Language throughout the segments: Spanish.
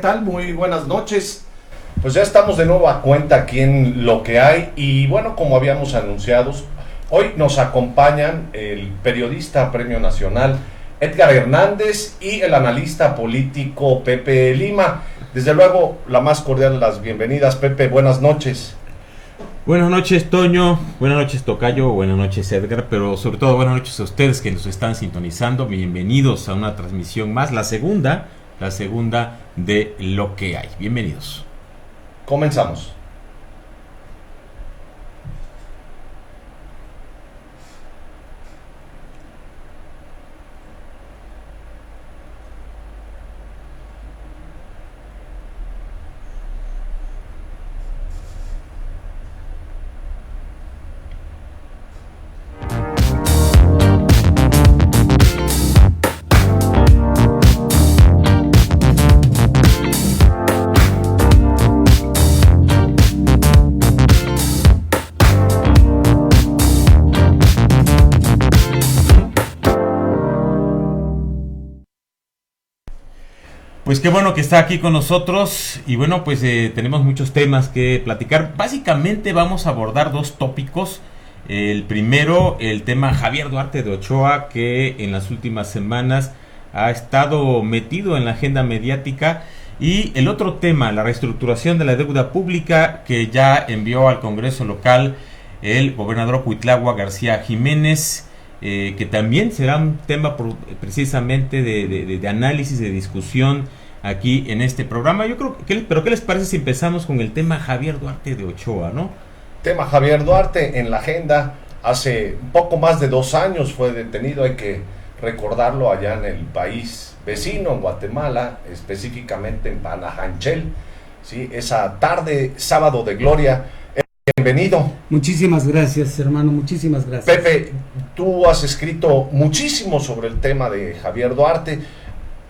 tal? Muy buenas noches. Pues ya estamos de nuevo a cuenta aquí en Lo que hay y bueno, como habíamos anunciado, hoy nos acompañan el periodista Premio Nacional Edgar Hernández y el analista político Pepe Lima. Desde luego, la más cordial de las bienvenidas. Pepe, buenas noches. Buenas noches, Toño, buenas noches, Tocayo, buenas noches, Edgar, pero sobre todo buenas noches a ustedes que nos están sintonizando. Bienvenidos a una transmisión más, la segunda de Lo que hay. Bienvenidos. Comenzamos. Pues qué bueno que está aquí con nosotros y bueno, pues tenemos muchos temas que platicar. Básicamente vamos a abordar dos tópicos. El primero, el tema Javier Duarte de Ochoa, que en las últimas semanas ha estado metido en la agenda mediática. Y el otro tema, la reestructuración de la deuda pública, que ya envió al Congreso local el gobernador Cuitlahua García Jiménez, que también será un tema precisamente de análisis, de discusión aquí en este programa. Yo creo que, pero ¿qué les parece si empezamos con el tema Javier Duarte de Ochoa, no? Tema Javier Duarte en la agenda. Hace un poco más de 2 años fue detenido, hay que recordarlo, allá en el país vecino, en Guatemala, específicamente en Panajanchel, ¿sí? Esa tarde, sábado de gloria. Bienvenido. Muchísimas gracias, hermano, muchísimas gracias. Pepe, tú has escrito muchísimo sobre el tema de Javier Duarte.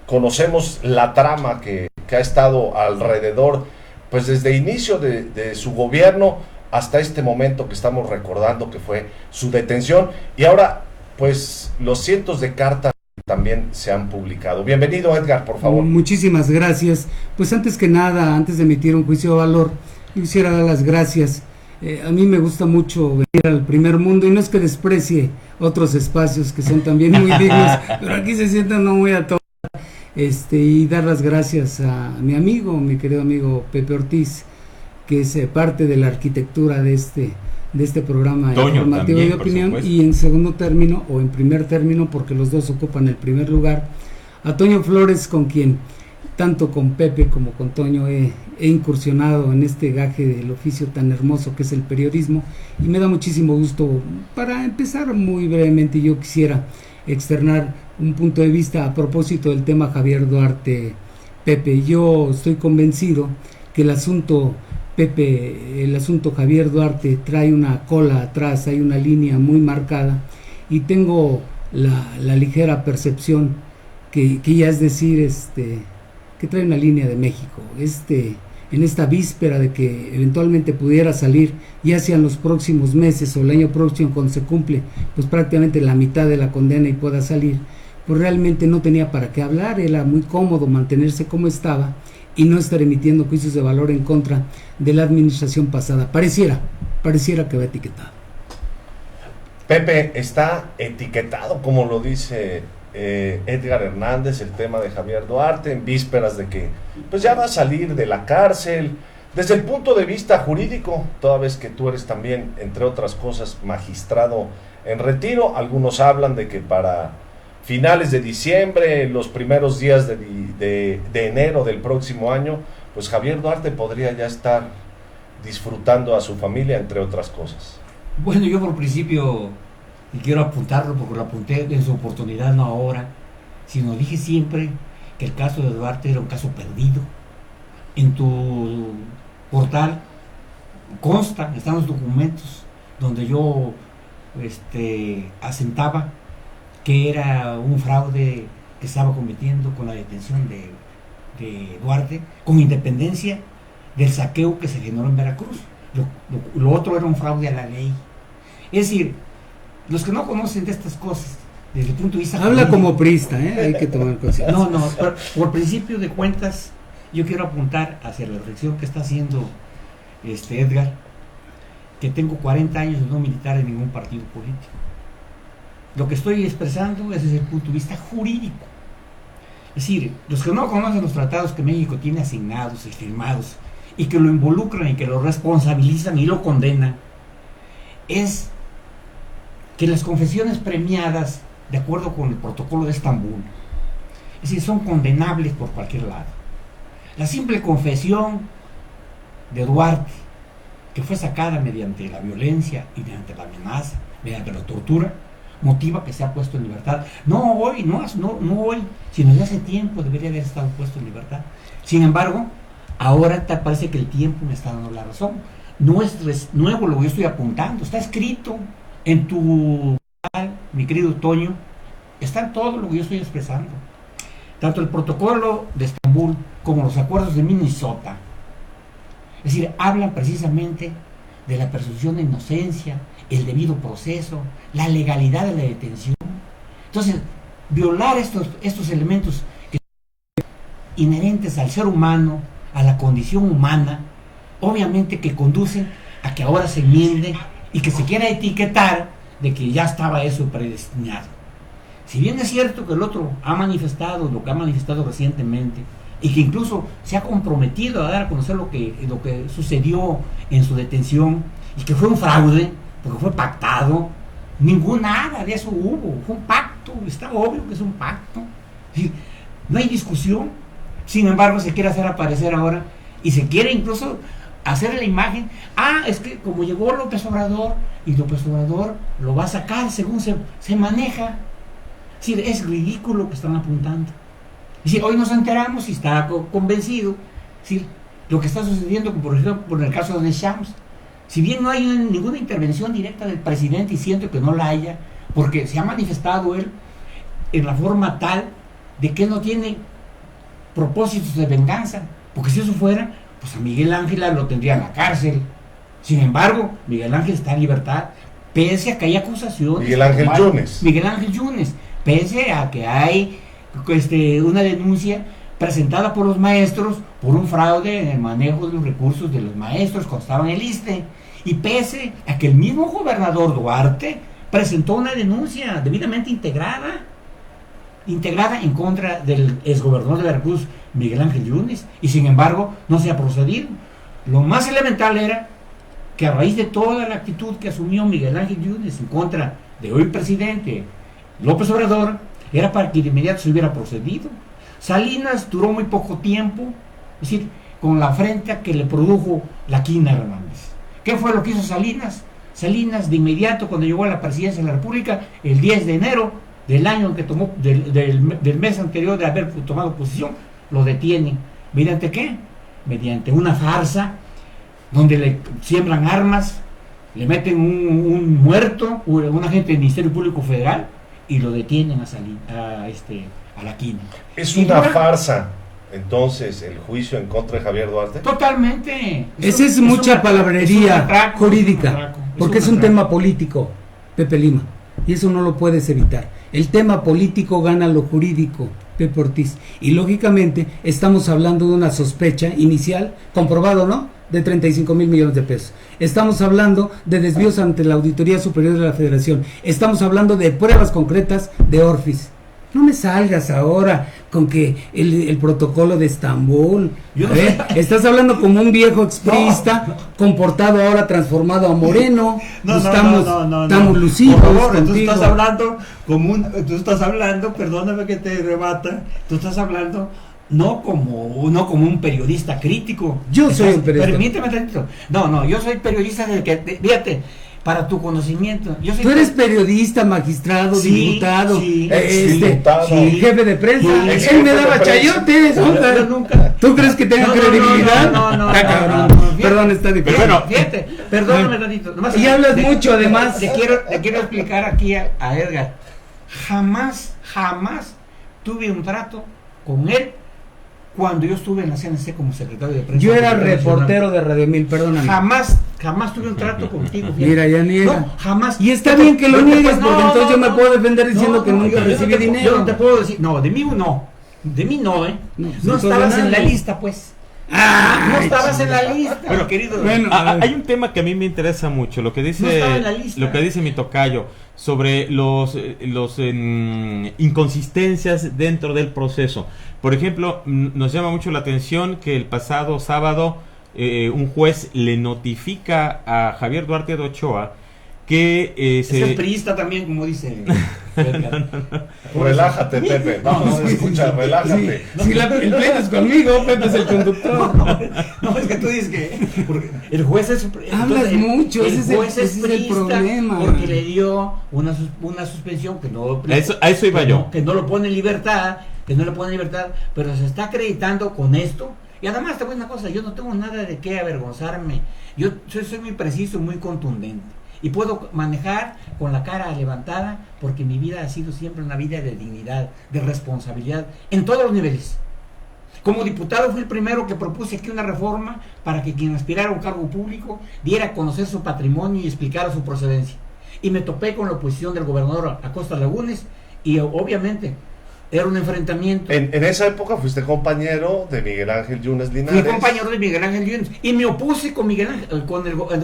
Conocemos la trama que ha estado alrededor, pues desde el inicio de su gobierno hasta este momento que estamos recordando que fue su detención. Y ahora, pues, los cientos de cartas también se han publicado. Bienvenido, Edgar, por favor. Muchísimas gracias. Pues antes que nada, antes de emitir un juicio de valor, quisiera dar las gracias. A mí me gusta mucho venir al primer mundo y no es que desprecie otros espacios que son también muy dignos, pero aquí se sientan no muy a todo. Y dar las gracias a mi amigo, mi querido amigo Pepe Ortiz, que es parte de la arquitectura de este programa Toño, informativo también, de opinión, y en segundo término o en primer término, porque los dos ocupan el primer lugar, a Toño Flores, con quien tanto con Pepe como con Toño he incursionado en este gaje del oficio tan hermoso que es el periodismo, y me da muchísimo gusto. Para empezar muy brevemente, yo quisiera externar un punto de vista a propósito del tema Javier Duarte. Pepe, yo estoy convencido que el asunto Javier Duarte trae una cola atrás, hay una línea muy marcada, y tengo la ligera percepción que ya es decir, que trae una línea de México, en esta víspera de que eventualmente pudiera salir, ya sea en los próximos meses o el año próximo, cuando se cumple pues prácticamente la mitad de la condena y pueda salir, pues realmente no tenía para qué hablar. Era muy cómodo mantenerse como estaba y no estar emitiendo juicios de valor en contra de la administración pasada. Pareciera que va etiquetado. Pepe, está etiquetado, como lo dice Edgar Hernández, el tema de Javier Duarte, en vísperas de que pues ya va a salir de la cárcel. Desde el punto de vista jurídico, toda vez que tú eres también, entre otras cosas, magistrado en retiro, algunos hablan de que para finales de diciembre, los primeros días de enero del próximo año, pues Javier Duarte podría ya estar disfrutando a su familia, entre otras cosas. Bueno, yo por principio, y quiero apuntarlo porque lo apunté en su oportunidad, no ahora, sino dije siempre que el caso de Duarte era un caso perdido. En tu portal consta, están los documentos donde yo asentaba que era un fraude que estaba cometiendo con la detención de Duarte, con independencia del saqueo que se generó en Veracruz. Lo otro era un fraude a la ley. Es decir, los que no conocen de estas cosas, desde el punto de vista habla jurídico, como priista, hay que tomar cosas. No, por principio de cuentas, yo quiero apuntar hacia la reflexión que está haciendo Edgar, que tengo 40 años de no militar en ningún partido político. Lo que estoy expresando es desde el punto de vista jurídico. Es decir, los que no conocen los tratados que México tiene asignados y firmados, y que lo involucran y que lo responsabilizan y lo condenan, es que las confesiones premiadas, de acuerdo con el protocolo de Estambul, es decir, son condenables por cualquier lado. La simple confesión de Duarte, que fue sacada mediante la violencia y mediante la amenaza, mediante la tortura, motiva que sea puesto en libertad. No hoy, no hoy, sino desde hace tiempo debería haber estado puesto en libertad. Sin embargo, ahora tal parece que el tiempo me está dando la razón. No es nuevo lo que yo estoy apuntando, está escrito en tu canal, mi querido Toño, está todo lo que yo estoy expresando. Tanto el protocolo de Estambul como los acuerdos de Minnesota, es decir, hablan precisamente de la presunción de inocencia, el debido proceso, la legalidad de la detención. Entonces, violar estos elementos que son inherentes al ser humano, a la condición humana, obviamente que conducen a que ahora se enmiende y que se quiera etiquetar de que ya estaba eso predestinado. Si bien es cierto que el otro ha manifestado lo que ha manifestado recientemente y que incluso se ha comprometido a dar a conocer lo que sucedió en su detención y que fue un fraude, porque fue pactado, nada de eso hubo, fue un pacto, está obvio que es un pacto, es decir, no hay discusión. Sin embargo, se quiere hacer aparecer ahora y se quiere incluso hacer la imagen, es que como llegó López Obrador y López Obrador lo va a sacar según se maneja. Es decir, es ridículo que están apuntando. Es decir, hoy nos enteramos y está convencido, es decir, lo que está sucediendo, por ejemplo, en el caso de Deschamps. Si bien no hay ninguna intervención directa del presidente, y siento que no la haya, porque se ha manifestado él en la forma tal de que no tiene propósitos de venganza, porque si eso fuera, pues a Miguel Ángel lo tendría en la cárcel. Sin embargo, Miguel Ángel está en libertad, pese a que hay acusaciones. Miguel Ángel Yunes, pese a que hay una denuncia presentada por los maestros por un fraude en el manejo de los recursos de los maestros cuando estaban en el ISSSTE, y pese a que el mismo gobernador Duarte presentó una denuncia debidamente integrada en contra del exgobernador de Veracruz, Miguel Ángel Yunes, y sin embargo no se ha procedido. Lo más elemental era que a raíz de toda la actitud que asumió Miguel Ángel Yunes en contra de hoy presidente López Obrador, era para que de inmediato se hubiera procedido. Salinas duró muy poco tiempo, es decir, con la afrenta que le produjo la Quina Hernández. ¿Qué fue lo que hizo Salinas? Salinas de inmediato, cuando llegó a la presidencia de la República, el 10 de enero del año en que tomó, del mes anterior de haber tomado posición, lo detienen. ¿Mediante qué? Mediante una farsa donde le siembran armas, le meten un muerto, un agente del Ministerio Público Federal, y lo detienen a la Quina. Es una farsa, entonces, el juicio en contra de Javier Duarte. Totalmente. Esa es mucha palabrería jurídica, porque es un tema político, Pepe Lima, y eso no lo puedes evitar. El tema político gana lo jurídico, Pepe Ortiz, y lógicamente estamos hablando de una sospecha inicial, comprobado, ¿no?, de 35 mil millones de pesos. Estamos hablando de desvíos ante la Auditoría Superior de la Federación. Estamos hablando de pruebas concretas de Orfis. No me salgas ahora con que el protocolo de Estambul. Estás hablando como un viejo expriista, comportado ahora transformado a moreno. Estamos lucidos. Por favor, tú estás hablando, perdóname que te rebata, tú estás hablando no como un periodista crítico. Yo soy un periodista. Permíteme tantito. Yo soy periodista fíjate, para tu conocimiento. Tú eres periodista, magistrado, diputado, diputado, jefe de prensa. Él me daba chayotes. Nunca. ¿Tú crees que tengo credibilidad? No. Perdón, está difícil. Bueno, fíjate, perdóname tantito. Y hablas mucho, además. Le quiero explicar aquí a Edgar. Jamás tuve un trato con él cuando yo estuve en la CNC como secretario de prensa. Yo era reportero de Radio 1000, perdóname. Jamás tuve un trato contigo. Fíjate. Mira, ya niega. No, jamás. Y está bien que lo niegues, porque entonces yo me puedo defender diciendo que nunca recibí dinero. Yo no te puedo decir, de mí no. De mí no, ¿eh? No, No, pues entonces estabas en la nadie. lista, pues. ¡Ah! No estabas en la lista, Bueno, querido. bueno. Hay un tema que a mí me interesa mucho, lo que No estaba en la dice, lista. lo que dice mi tocayo sobre los inconsistencias dentro del proceso. Por ejemplo, nos llama mucho la atención que el pasado sábado un juez le notifica a Javier Duarte de Ochoa que Es el priista también, como dice. Relájate, Pepe. Vamos, escucha, relájate. Sí, si el pleito es conmigo, Pepe es el conductor. No, es que tú dices que porque el juez es. Hablas mucho, el ese juez es el priista problema. Porque le dio una suspensión que no. A eso iba yo. Que no lo pone en libertad, pero se está acreditando con esto. Y además, te voy a decir una cosa: yo no tengo nada de qué avergonzarme. Yo soy muy preciso, muy contundente. Y puedo manejar con la cara levantada porque mi vida ha sido siempre una vida de dignidad, de responsabilidad, en todos los niveles. Como diputado fui el primero que propuse aquí una reforma para que quien aspirara a un cargo público diera a conocer su patrimonio y explicara su procedencia. Y me topé con la oposición del gobernador Acosta Lagunes y obviamente era un enfrentamiento. En esa época fuiste compañero de Miguel Ángel Yunes Linares. Fui compañero de Miguel Ángel Yunes y me opuse con Miguel Ángel,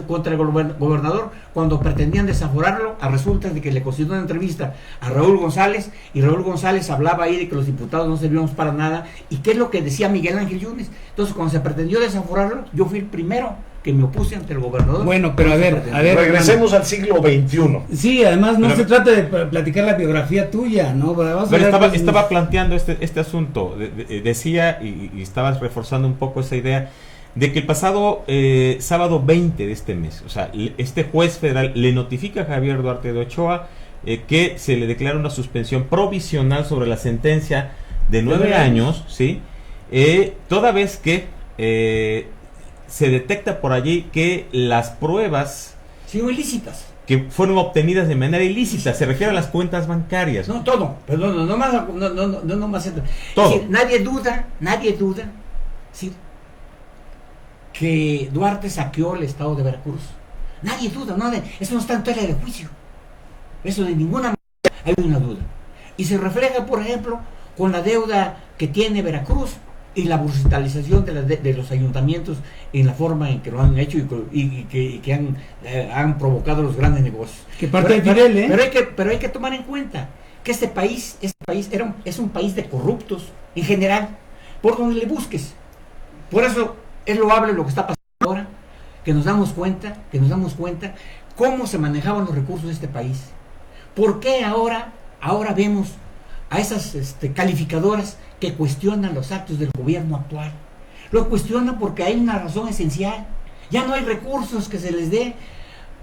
contra el gobernador cuando pretendían desaforarlo, a resultas de que le consiguió una entrevista a Raúl González y Raúl González hablaba ahí de que los diputados no servíamos para nada. ¿Y qué es lo que decía Miguel Ángel Yunes? Entonces, cuando se pretendió desaforarlo, yo fui el primero que me opuse ante el gobernador. Bueno, pero a ver, Regresemos al siglo XXI. Sí, además no Pero- se trata de platicar la biografía tuya, ¿no? Vamos a Pero hablar de- estaba planteando este asunto, decía y estabas reforzando un poco esa idea de que el pasado sábado 20 de este mes, o sea, este juez federal le notifica a Javier Duarte de Ochoa que se le declara una suspensión provisional sobre la sentencia de 9 años, ¿sí? Toda vez que se detecta por allí que las pruebas Sí, ilícitas. que fueron obtenidas de manera ilícita, se refiere a las cuentas bancarias. No, todo, perdón, no más, no más. Todo. Es decir, nadie duda, ¿sí?, que Duarte saqueó el estado de Veracruz. Nadie duda, eso no está en tela de juicio. Eso de ninguna manera hay una duda. Y se refleja, por ejemplo, con la deuda que tiene Veracruz y la bursitalización de los ayuntamientos en la forma en que lo han hecho y que han provocado los grandes negocios. Que parte de Fidel, ¿eh? Pero hay que tomar en cuenta que este país es un país de corruptos en general, por donde le busques. Por eso es loable lo que está pasando ahora, que nos damos cuenta cómo se manejaban los recursos de este país. ¿Por qué ahora vemos a esas calificadoras que cuestionan los actos del gobierno actual? Lo cuestionan porque hay una razón esencial. Ya no hay recursos que se les dé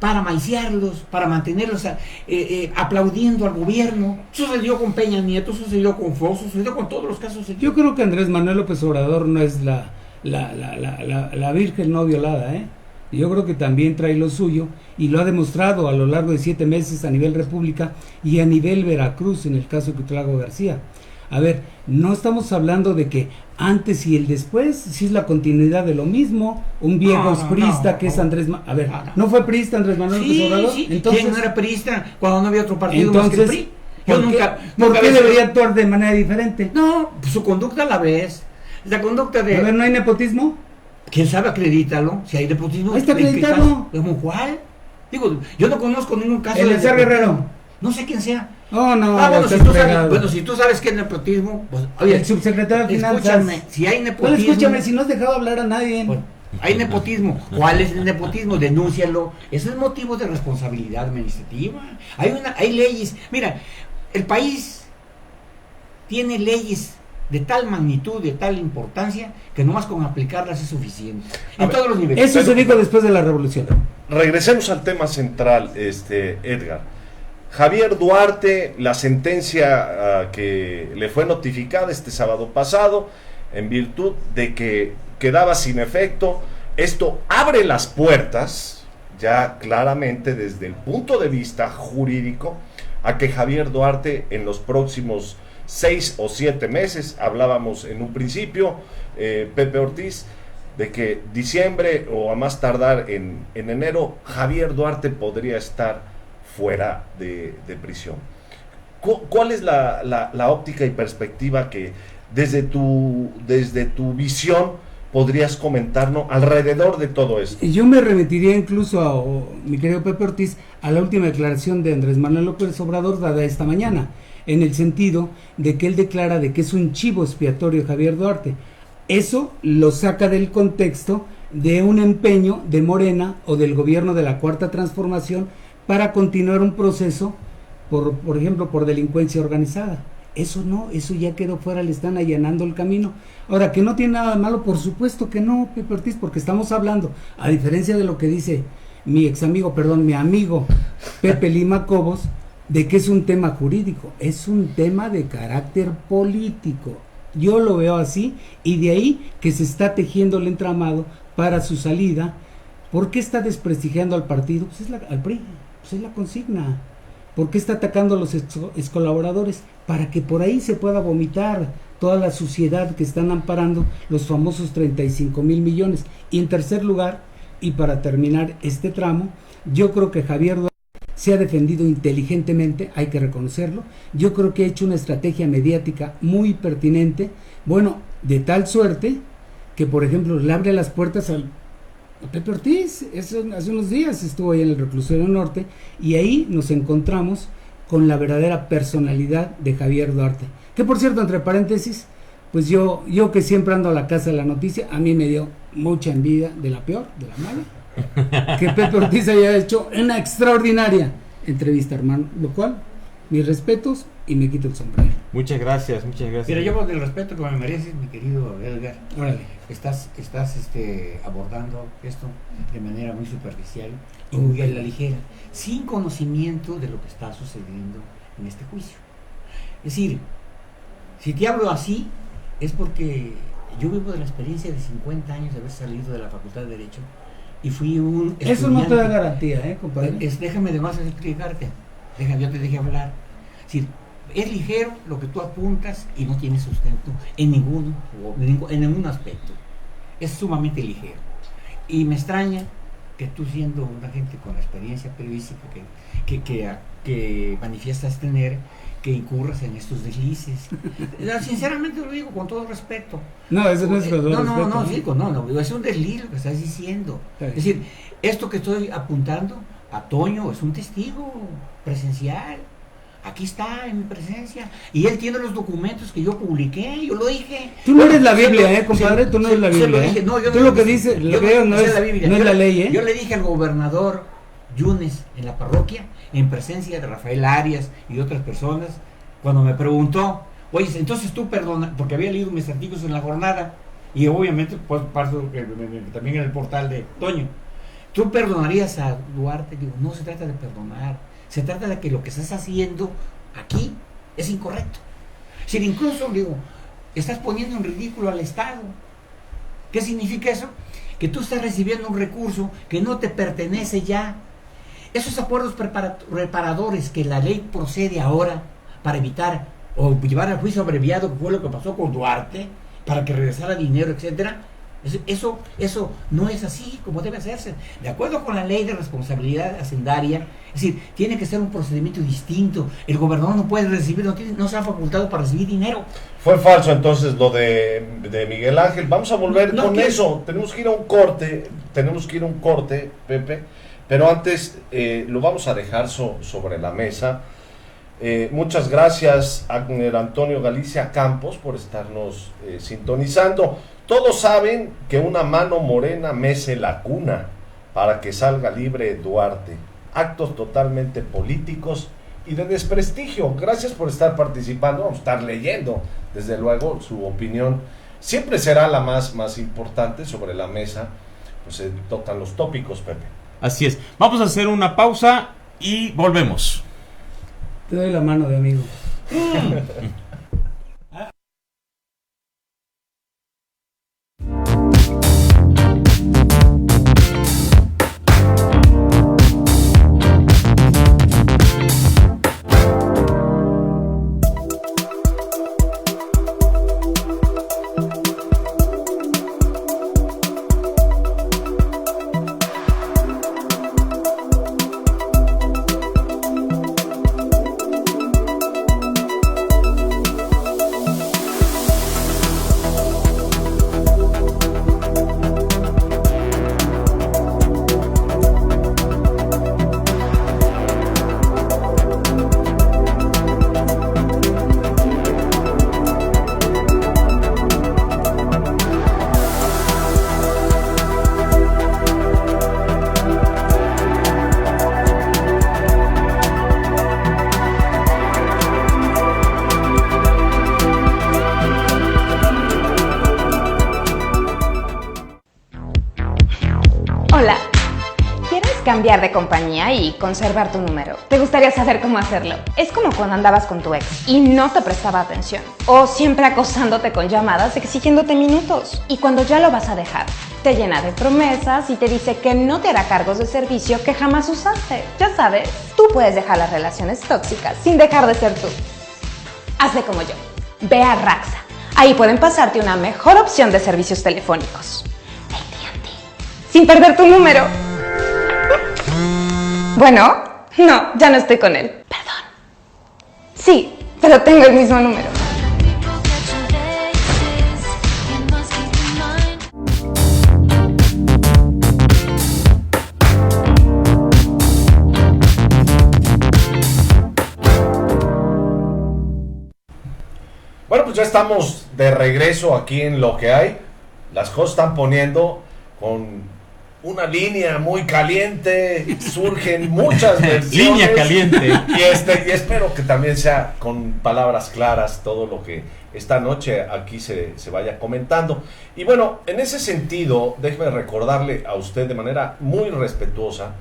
para maiciarlos, para mantenerlos aplaudiendo al gobierno. Sucedió con Peña Nieto, sucedió con Fox, sucedió con todos los casos. Yo creo que Andrés Manuel López Obrador no es la virgen no violada, ¿eh? Yo creo que también trae lo suyo y lo ha demostrado a lo largo de 7 meses a nivel República y a nivel Veracruz en el caso de Cuitláhuac García. A ver, no estamos hablando de que antes y el después, si es la continuidad de lo mismo, un viejo priista que es Andrés Manuel. A ver, ¿no fue priista Andrés Manuel López Obrador? Sí. Entonces, ¿Quién no era priista cuando no había otro partido más que el entonces, PRI? Yo ¿por nunca qué había debería sido- actuar de manera diferente? No, pues su conducta a la vez. La conducta A ver, de... ¿no hay nepotismo? ¿Quién sabe? Acredítalo. Si hay nepotismo. Ahí está ¿en qué acreditado. caso? ¿Cómo cuál? Digo, yo no conozco ningún caso Eleazar de Guerrero. No sé quién sea. Oh, no, bueno, estás si tú sabes, fregado. bueno, si tú sabes que es nepotismo, pues, oye, El subsecretario de Finanzas. escúchame, si hay Bueno, nepotismo... escúchame, si no has dejado hablar a nadie. Bueno, hay nepotismo. ¿Cuál es el nepotismo? Denúncialo. Eso es motivo de responsabilidad administrativa. Hay leyes. Mira, el país tiene leyes de tal magnitud, de tal importancia, que nomás con aplicarlas es suficiente. En todos los niveles. Eso se dijo después de la revolución. Regresemos al tema central, Edgar. Javier Duarte, la sentencia que le fue notificada este sábado pasado, en virtud de que quedaba sin efecto, esto abre las puertas, ya claramente desde el punto de vista jurídico, a que Javier Duarte en los próximos 6 o 7 meses, hablábamos en un principio, Pepe Ortiz, de que diciembre o a más tardar en enero, Javier Duarte podría estar fuera de prisión. ¿Cuál es la óptica y perspectiva que desde tu visión, podrías comentarnos alrededor de todo esto. Y yo me remitiría incluso mi querido Pepe Ortiz, a la última declaración de Andrés Manuel López Obrador dada esta mañana, en el sentido de que él declara de que es un chivo expiatorio Javier Duarte. Eso lo saca del contexto de un empeño de Morena o del gobierno de la Cuarta Transformación para continuar un proceso, por ejemplo, por delincuencia organizada. Eso no, eso ya quedó fuera, le están allanando el camino. Ahora, que no tiene nada de malo, por supuesto que no, Pepe Ortiz, porque estamos hablando, a diferencia de lo que dice mi amigo Pepe Lima Cobos, de que es un tema jurídico, es un tema de carácter político. Yo lo veo así, y de ahí que se está tejiendo el entramado para su salida. ¿Por qué está desprestigiando al partido? Pues al PRI, pues es la consigna. ¿Por qué está atacando a los ex colaboradores? Para que por ahí se pueda vomitar toda la suciedad que están amparando los famosos 35,000 millones. Y en tercer lugar, y para terminar este tramo, yo creo que Javier Duarte se ha defendido inteligentemente, hay que reconocerlo. Yo creo que ha hecho una estrategia mediática muy pertinente, bueno, de tal suerte que, por ejemplo, le abre las puertas a Pepe Ortiz. Hace unos días estuvo ahí en el Reclusorio Norte, y ahí nos encontramos con la verdadera personalidad de Javier Duarte, que, por cierto, entre paréntesis, pues yo que siempre ando a la casa de la noticia, a mí me dio mucha envidia, de la peor, de la mala, que Pepe Ortiz haya hecho una extraordinaria entrevista, hermano, lo cual, mis respetos, y me quito el sombrero. Muchas gracias, muchas gracias. Mira, yo del respeto que me mereces, mi querido Edgar. Órale. Estás abordando esto de manera muy superficial y muy a la ligera, sin conocimiento de lo que está sucediendo en este juicio. Es decir, si te hablo así, es porque yo vivo de la experiencia de 50 años de haber salido de la Facultad de Derecho y fui un estudiante. Eso no te da garantía, compadre. Déjame además explicarte, yo te dejé hablar. Es decir, es ligero lo que tú apuntas y no tiene sustento en ningún aspecto. Es sumamente ligero. Y me extraña que tú, siendo una gente con la experiencia periodística que manifiestas tener, que incurras en estos deslices. Sinceramente lo digo con todo respeto. No, eso no es con todo respeto. No, es un desliz lo que estás diciendo. Es decir, esto que estoy apuntando a Toño es un testigo presencial. Aquí está en mi presencia, y él tiene los documentos que yo publiqué, yo lo dije. Tú no eres la Biblia, compadre, tú no eres la Biblia. Tú lo que dices, lo veo, no es la Biblia, no es la ley, Yo le dije al gobernador Yunes en la parroquia, en presencia de Rafael Arias y de otras personas, cuando me preguntó, oye, entonces tú perdonas, porque había leído mis artículos en La Jornada, y obviamente pues paso también en el portal de Toño, ¿tú perdonarías a Duarte? Digo, no se trata de perdonar. Se trata de que lo que estás haciendo aquí es incorrecto. Si incluso, digo, estás poniendo en ridículo al Estado. ¿Qué significa eso? Que tú estás recibiendo un recurso que no te pertenece ya. Esos acuerdos reparadores que la ley procede ahora para evitar o llevar al juicio abreviado, que fue lo que pasó con Duarte, para que regresara dinero, etcétera. Eso no es así como debe hacerse. De acuerdo con la ley de responsabilidad hacendaria, es decir, tiene que ser un procedimiento distinto. El gobernador no puede recibir, no se ha facultado para recibir dinero. Fue falso entonces lo de Miguel Ángel. Vamos a volver con eso. Tenemos que ir a un corte, Pepe. Pero antes lo vamos a dejar sobre la mesa. Muchas gracias a Antonio Galicia Campos por estarnos sintonizando. Todos saben que una mano morena mece la cuna para que salga libre Duarte. Actos totalmente políticos y de desprestigio. Gracias por estar participando. Vamos a estar leyendo, desde luego, su opinión. Siempre será la más importante sobre la mesa. Pues se tocan los tópicos, Pepe. Así es. Vamos a hacer una pausa y volvemos. Te doy la mano de amigo. ¿Quieres cambiar de compañía y conservar tu número? ¿Te gustaría saber cómo hacerlo? Es como cuando andabas con tu ex y no te prestaba atención. O siempre acosándote con llamadas exigiéndote minutos. Y cuando ya lo vas a dejar, te llena de promesas y te dice que no te hará cargos de servicio que jamás usaste. Ya sabes, tú puedes dejar las relaciones tóxicas sin dejar de ser tú. Hazle como yo. Ve a Raxa. Ahí pueden pasarte una mejor opción de servicios telefónicos. AT&T. Sin perder tu número. Bueno, no, ya no estoy con él. Perdón. Sí, pero tengo el mismo número. Bueno, pues ya estamos de regreso aquí en Lo que hay. Las cosas están poniendo con una línea muy caliente, surgen muchas versiones. Línea caliente. Y espero que también sea con palabras claras todo lo que esta noche aquí se vaya comentando. Y bueno, en ese sentido, déjeme recordarle a usted de manera muy respetuosa,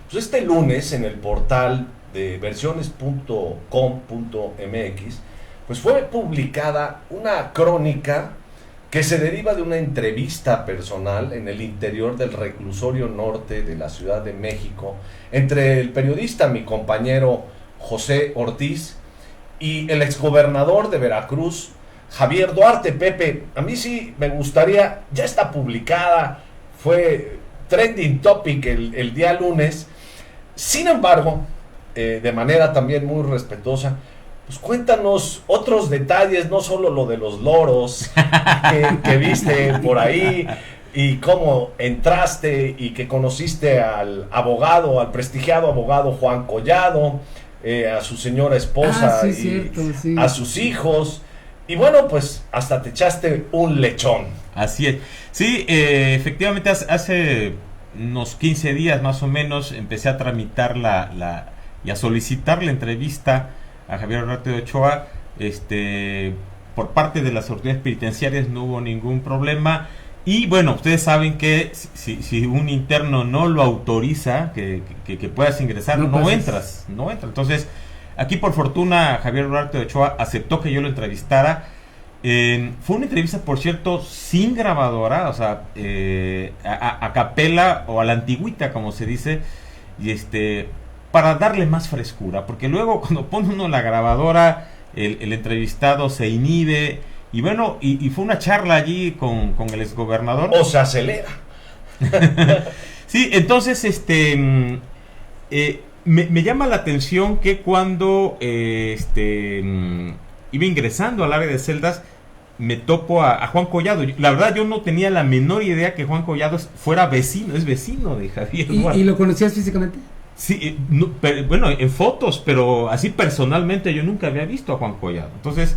pues este lunes en el portal de versiones.com.mx, pues fue publicada una crónica que se deriva de una entrevista personal en el interior del reclusorio norte de la Ciudad de México entre el periodista, mi compañero José Ortiz, y el exgobernador de Veracruz, Javier Duarte. Pepe, a mí sí me gustaría, ya está publicada, fue trending topic el día lunes. Sin embargo, de manera también muy respetuosa, pues cuéntanos otros detalles, no solo lo de los loros que viste por ahí y cómo entraste y que conociste al abogado, al prestigiado abogado Juan Collado, a su señora esposa sí, y cierto, sí. a sus hijos. Y bueno, pues hasta te echaste un lechón. Así es. Sí, efectivamente hace unos 15 días más o menos empecé a tramitar y a solicitar la entrevista a Javier Duarte de Ochoa. Por parte de las autoridades penitenciarias no hubo ningún problema. Y bueno, ustedes saben que si un interno no lo autoriza, que puedas ingresar, no entras. Entonces, aquí por fortuna Javier Duarte de Ochoa aceptó que yo lo entrevistara. Fue una entrevista, por cierto, sin grabadora, o sea, a capela o a la antigüita, como se dice, y para darle más frescura, porque luego cuando pone uno la grabadora, el entrevistado se inhibe, y bueno, y fue una charla allí con el exgobernador. O se acelera. Sí, entonces, me llama la atención que cuando iba ingresando al área de celdas, me topo a Juan Collado. La verdad, yo no tenía la menor idea que Juan Collado fuera vecino, es vecino de Javier Duarte. ¿Y lo conocías físicamente? Sí, bueno, en fotos, pero así personalmente yo nunca había visto a Juan Collado. Entonces,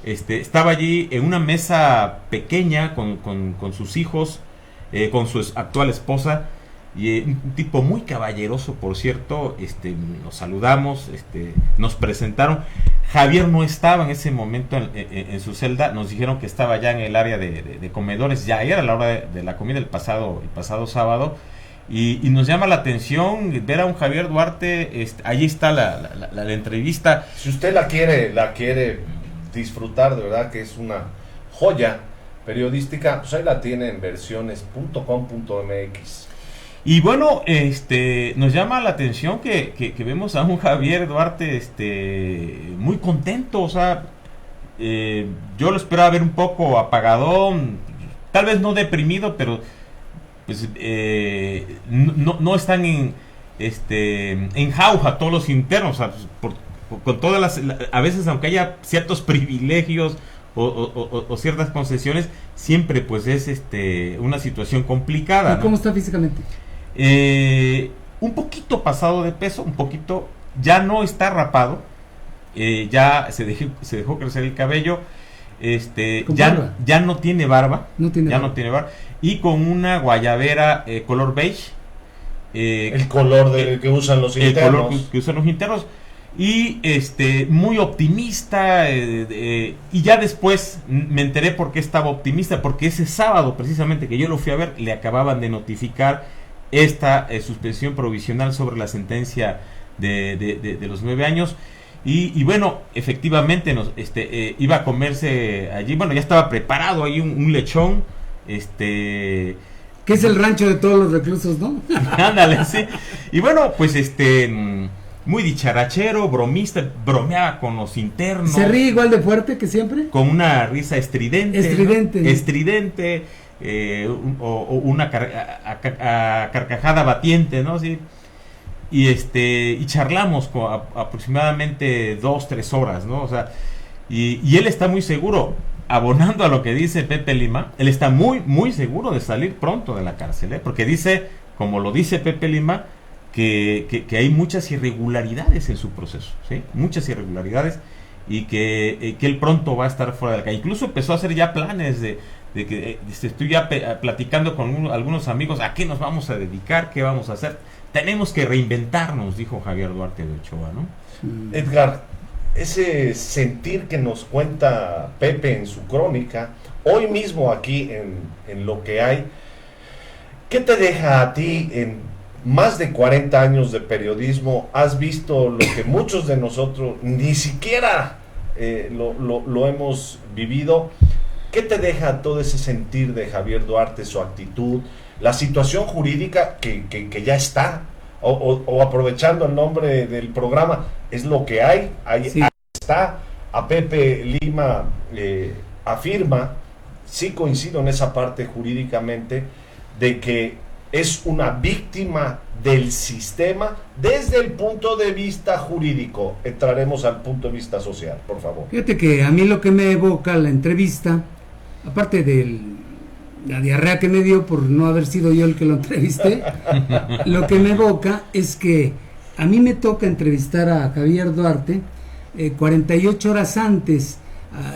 estaba allí en una mesa pequeña con sus hijos, con su actual esposa, y un tipo muy caballeroso, por cierto. Nos saludamos, nos presentaron. Javier no estaba en ese momento en su celda, nos dijeron que estaba ya en el área de comedores, ya era la hora de la comida el pasado sábado. Y nos llama la atención ver a un Javier Duarte. Allí está la entrevista. Si usted la quiere disfrutar, de verdad que es una joya periodística, pues ahí la tiene en versiones.com.mx. Y bueno, nos llama la atención que vemos a un Javier Duarte muy contento. O sea, yo lo esperaba ver un poco apagadón, tal vez no deprimido, pero pues no están en jauja todos los internos, o sea, con todas a veces, aunque haya ciertos privilegios o ciertas concesiones, siempre pues es una situación complicada, ¿Y cómo está físicamente? Un poquito pasado de peso, un poquito, ya no está rapado, ya se dejó crecer el cabello. Ya no tiene barba, no tiene barba, y con una guayabera color beige, el color que usan los internos, el color que usan los internos, y muy optimista, y ya después me enteré por qué estaba optimista, porque ese sábado precisamente que yo lo fui a ver, le acababan de notificar esta suspensión provisional sobre la sentencia de los 9 años. Y bueno, efectivamente iba a comerse allí, bueno, ya estaba preparado ahí un lechón, que es el rancho de todos los reclusos, ¿no? Ándale, sí. Y bueno, pues muy dicharachero, bromista, bromeaba con los internos. ¿Se ríe igual de fuerte que siempre? Con una risa estridente. Estridente. ¿No? Estridente, o una carcajada batiente, ¿no? Sí. Y charlamos aproximadamente 2-3 horas, ¿no? O sea, y él está muy seguro, abonando a lo que dice Pepe Lima, él está muy, muy seguro de salir pronto de la cárcel, ¿eh? Porque dice, como lo dice Pepe Lima, que hay muchas irregularidades en su proceso, ¿sí? Muchas irregularidades, y que él pronto va a estar fuera de la calle. Incluso empezó a hacer ya planes de que estoy ya platicando con algunos amigos, ¿a qué nos vamos a dedicar? ¿Qué vamos a hacer? Tenemos que reinventarnos, dijo Javier Duarte de Ochoa, ¿no? Edgar, ese sentir que nos cuenta Pepe en su crónica, hoy mismo aquí en Lo que hay, ¿qué te deja a ti en más de 40 años de periodismo? Has visto lo que muchos de nosotros ni siquiera lo hemos vivido. ¿Qué te deja todo ese sentir de Javier Duarte, su actitud, la situación jurídica que ya está, o aprovechando el nombre del programa, es lo que hay, sí. Ahí está? A Pepe Lima afirma, sí coincido en esa parte jurídicamente, de que es una víctima del sistema desde el punto de vista jurídico. Entraremos al punto de vista social, por favor. Fíjate que a mí lo que me evoca la entrevista, aparte de la diarrea que me dio por no haber sido yo el que lo entrevisté, lo que me evoca es que a mí me toca entrevistar a Javier Duarte 48 horas antes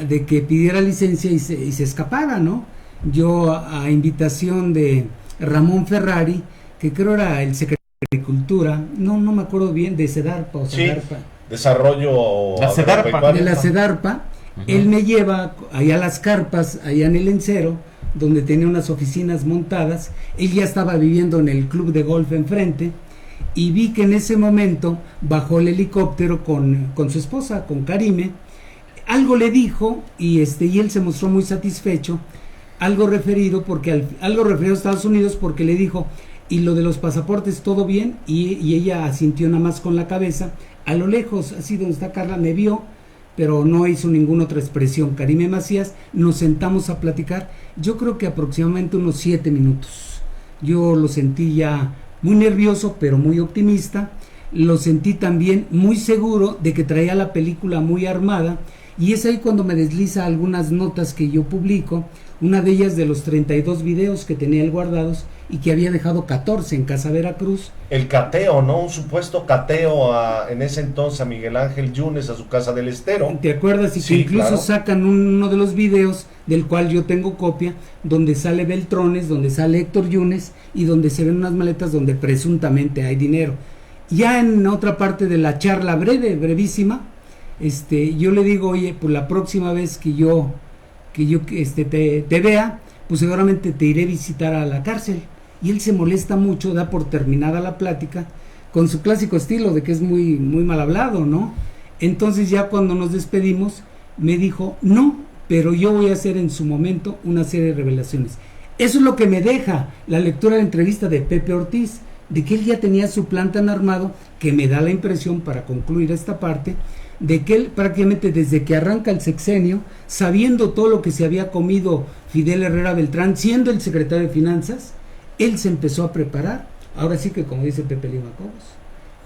de que pidiera licencia y se escapara, ¿no? Yo, a invitación de Ramón Ferrari, que creo era el secretario de Agricultura, no me acuerdo bien, de Sedarpa o Sedarpa. Sí, desarrollo La Sedarpa. De la Sedarpa, él me lleva allá a las carpas, allá en el Encero, donde tenía unas oficinas montadas. Él ya estaba viviendo en el club de golf enfrente, y vi que en ese momento bajó el helicóptero con su esposa, con Karime. Algo le dijo, y él se mostró muy satisfecho, algo referido a Estados Unidos, porque le dijo, y lo de los pasaportes, todo bien, y ella asintió nada más con la cabeza. A lo lejos, así donde está Carla, me vio, pero no hizo ninguna otra expresión. Karime Macías, nos sentamos a platicar, yo creo que aproximadamente unos 7 minutos. Yo lo sentí ya muy nervioso, pero muy optimista. Lo sentí también muy seguro de que traía la película muy armada, y es ahí cuando me desliza algunas notas que yo publico, una de ellas de los 32 videos que tenía él guardados y que había dejado 14 en Casa Veracruz. El cateo, ¿no? Un supuesto cateo en ese entonces a Miguel Ángel Yunes, a su casa del Estero. ¿Te acuerdas? Y sí, que incluso claro, sacan uno de los videos, del cual yo tengo copia, donde sale Beltrones, donde sale Héctor Yunes, y donde se ven unas maletas donde presuntamente hay dinero. Ya en otra parte de la charla brevísima, yo le digo, oye, pues la próxima vez que yo te vea, pues seguramente te iré a visitar a la cárcel. Y él se molesta mucho, da por terminada la plática, con su clásico estilo de que es muy, muy mal hablado, ¿no? Entonces ya cuando nos despedimos, me dijo, no, pero yo voy a hacer en su momento una serie de revelaciones. Eso es lo que me deja la lectura de la entrevista de Pepe Ortiz, de que él ya tenía su plan tan armado, que me da la impresión, para concluir esta parte, de que él prácticamente desde que arranca el sexenio, sabiendo todo lo que se había comido Fidel Herrera Beltrán, siendo el secretario de Finanzas, él se empezó a preparar, ahora sí que como dice Pepe Lima Cobos,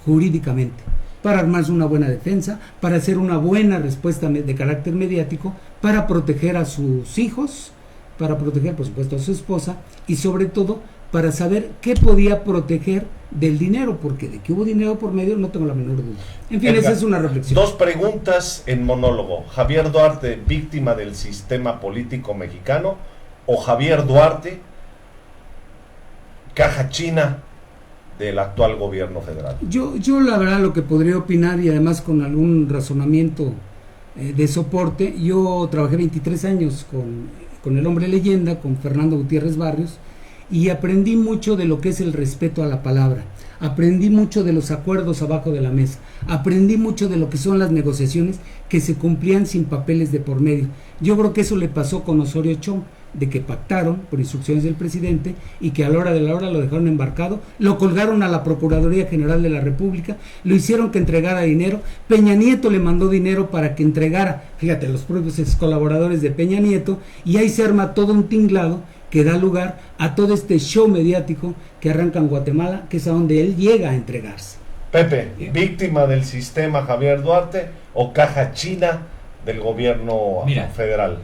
jurídicamente, para armarse una buena defensa, para hacer una buena respuesta de carácter mediático, para proteger a sus hijos, para proteger por supuesto a su esposa, y sobre todo para saber qué podía proteger del dinero, porque de que hubo dinero por medio no tengo la menor duda. En fin, Edgar, esa es una reflexión. 2 preguntas en monólogo. ¿Javier Duarte, víctima del sistema político mexicano, o Javier Duarte, caja china del actual gobierno federal? Yo la verdad lo que podría opinar, y además con algún razonamiento de soporte, yo trabajé 23 años con el hombre leyenda, con Fernando Gutiérrez Barrios, y aprendí mucho de lo que es el respeto a la palabra, aprendí mucho de los acuerdos abajo de la mesa, aprendí mucho de lo que son las negociaciones que se cumplían sin papeles de por medio. Yo creo que eso le pasó con Osorio Chong, de que pactaron por instrucciones del presidente y que a la hora de la hora lo dejaron embarcado, lo colgaron a la Procuraduría General de la República, lo hicieron que entregara dinero. Peña Nieto le mandó dinero para que entregara, fíjate, los propios ex colaboradores de Peña Nieto, y ahí se arma todo un tinglado que da lugar a todo este show mediático que arranca en Guatemala, que es a donde él llega a entregarse. Pepe, víctima del sistema Javier Duarte o caja china del gobierno federal,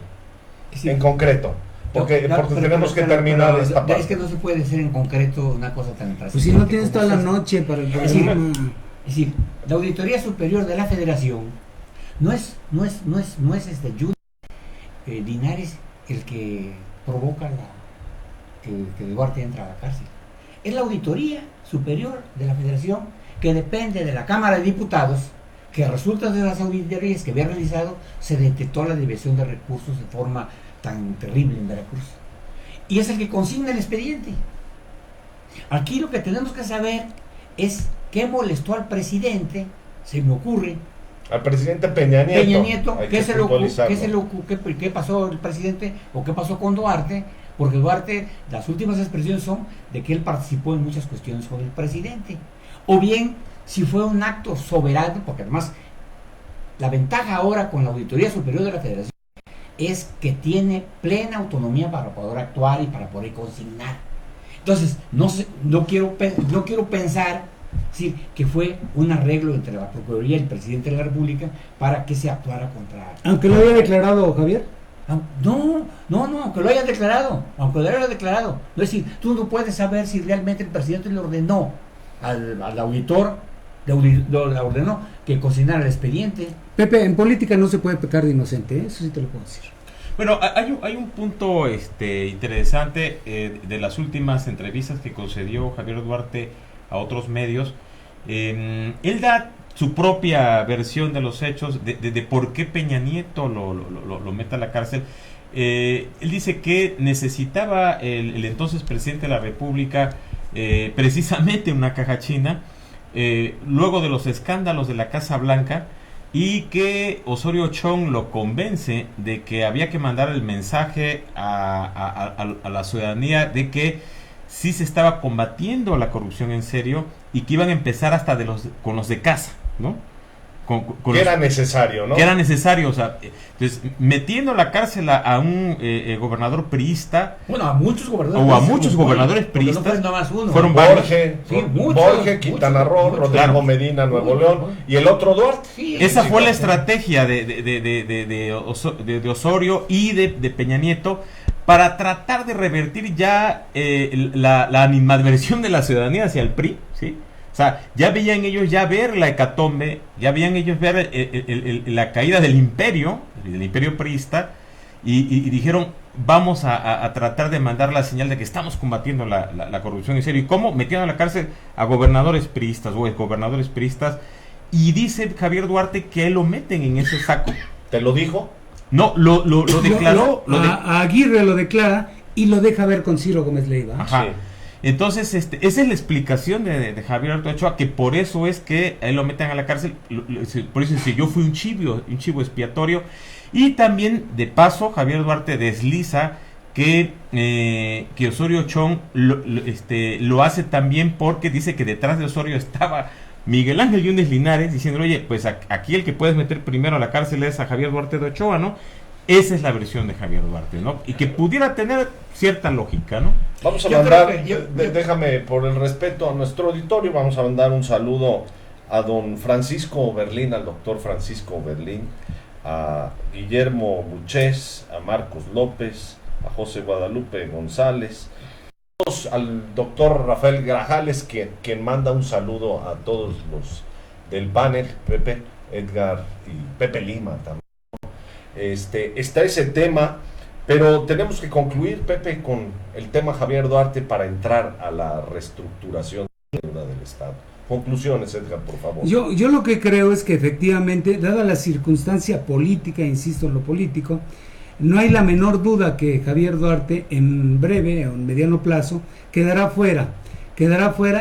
sí, en concreto. Porque tenemos que terminar esta parte. Es que no se puede decir en concreto una cosa tan trascendente. Pues si no tienes toda la noche para el programa. Es decir, la Auditoría Superior de la Federación no es Linares el que provoca que Duarte entra a la cárcel. Es la Auditoría Superior de la Federación, que depende de la Cámara de Diputados, que resulta de las auditorías que había realizado se detectó la desviación de recursos de forma tan terrible en Veracruz, y es el que consigna el expediente. Aquí lo que tenemos que saber es qué molestó al presidente, se me ocurre, al presidente Peña Nieto, qué pasó el presidente o qué pasó con Duarte, porque Duarte, las últimas expresiones son de que él participó en muchas cuestiones con el presidente, o bien si fue un acto soberano, porque además la ventaja ahora con la Auditoría Superior de la Federación es que tiene plena autonomía para poder actuar y para poder consignar. Entonces, no quiero pensar, ¿sí?, que fue un arreglo entre la Procuraduría y el presidente de la República para que se actuara contra... Aunque lo haya declarado Javier. No, aunque lo haya declarado. No es decir, tú no puedes saber si realmente el presidente le ordenó al auditor, le ordenó que consignara el expediente. Pepe, en política no se puede pecar de inocente, ¿eh? Eso sí te lo puedo decir. Bueno, hay un punto interesante de las últimas entrevistas que concedió Javier Duarte a otros medios. Él da su propia versión de los hechos, de por qué Peña Nieto lo mete a la cárcel. Él dice que necesitaba el entonces presidente de la República precisamente una caja china, luego de los escándalos de la Casa Blanca, y que Osorio Chong lo convence de que había que mandar el mensaje a la ciudadanía de que sí se estaba combatiendo la corrupción en serio y que iban a empezar hasta con los de casa, ¿no? Que era necesario, ¿no? Que era necesario, o sea, entonces, metiendo a la cárcel a un gobernador priista. Bueno, a muchos gobernadores. O a muchos gobernadores priistas. No fue nomás uno. Fueron Borges, Quintana Roo, Rodrigo Medina, Nuevo León, y el otro Duarte. Sí, esa fue la estrategia de Osorio y de Peña Nieto para tratar de revertir ya la animadversión de la ciudadanía hacia el PRI, ¿sí? O sea, ya veían ellos ver la hecatombe, ya veían ellos ver la caída del imperio priista, y dijeron, vamos a tratar de mandar la señal de que estamos combatiendo la corrupción en serio. ¿Y cómo? Metiendo a la cárcel a gobernadores priistas o exgobernadores priistas, y dice Javier Duarte que él lo meten en ese saco. ¿Te lo dijo? No, lo declaró. A Aguirre lo declara y lo deja ver con Ciro Gómez Leiva. Ajá. Sí. Entonces, esa es la explicación de Javier Duarte Ochoa, que por eso es que a él lo meten a la cárcel. Por eso dice, yo fui un chivo expiatorio. Y también, de paso, Javier Duarte desliza que Osorio Chong lo hace también porque dice que detrás de Osorio estaba Miguel Ángel Yunes Linares, diciendo, oye, pues aquí el que puedes meter primero a la cárcel es a Javier Duarte de Ochoa, ¿no? Esa es la versión de Javier Duarte, ¿no? Y que pudiera tener cierta lógica, ¿no? Vamos a mandar, déjame, por el respeto a nuestro auditorio, vamos a mandar un saludo a don Francisco Berlín, al doctor Francisco Berlín, a Guillermo Buches, a Marcos López, a José Guadalupe González, al doctor Rafael Grajales, quien manda un saludo a todos los del panel, Pepe, Edgar y Pepe Lima también. Está ese tema, pero tenemos que concluir, Pepe, con el tema Javier Duarte para entrar a la reestructuración del Estado. Conclusiones, Edgar, por favor. Yo lo que creo es que efectivamente, dada la circunstancia política, insisto en lo político, no hay la menor duda que Javier Duarte en breve o en mediano plazo quedará fuera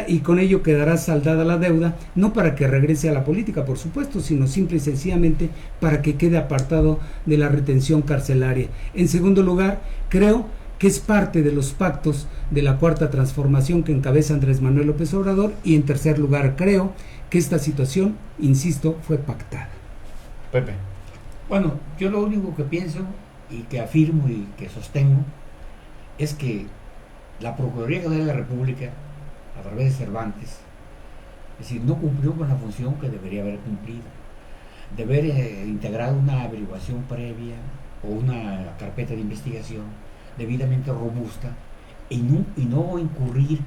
y con ello quedará saldada la deuda, no para que regrese a la política, por supuesto, sino simple y sencillamente para que quede apartado de la retención carcelaria. En segundo lugar, creo que es parte de los pactos de la Cuarta Transformación que encabeza Andrés Manuel López Obrador, y en tercer lugar, creo que esta situación, insisto, fue pactada. Pepe. Bueno, yo lo único que pienso y que afirmo y que sostengo es que la Procuraduría General de la República, a través de Cervantes, es decir, no cumplió con la función que debería haber cumplido, de haber integrado una averiguación previa o una carpeta de investigación debidamente robusta y no incurrir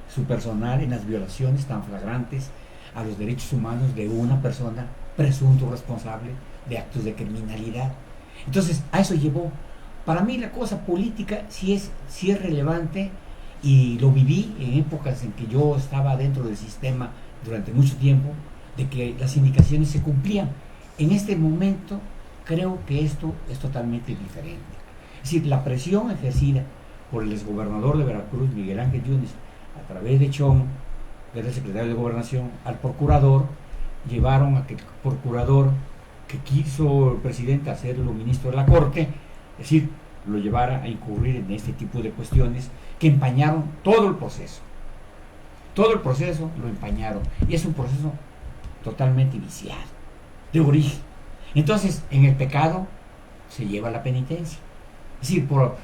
su personal en las violaciones tan flagrantes a los derechos humanos de una persona presunto responsable de actos de criminalidad. Entonces, a eso llevó. Para mí la cosa política sí es relevante, y lo viví en épocas en que yo estaba dentro del sistema durante mucho tiempo, de que las indicaciones se cumplían. En este momento creo que esto es totalmente diferente. Es decir, la presión ejercida por el exgobernador de Veracruz, Miguel Ángel Yunes, a través de Chong, que era el secretario de Gobernación, al procurador, llevaron a que el procurador que quiso el presidente hacerlo ministro de la Corte, es decir, lo llevara a incurrir en este tipo de cuestiones que empañaron todo el proceso. Todo el proceso lo empañaron, y es un proceso totalmente viciado, de origen. Entonces, en el pecado se lleva la penitencia. Es decir, por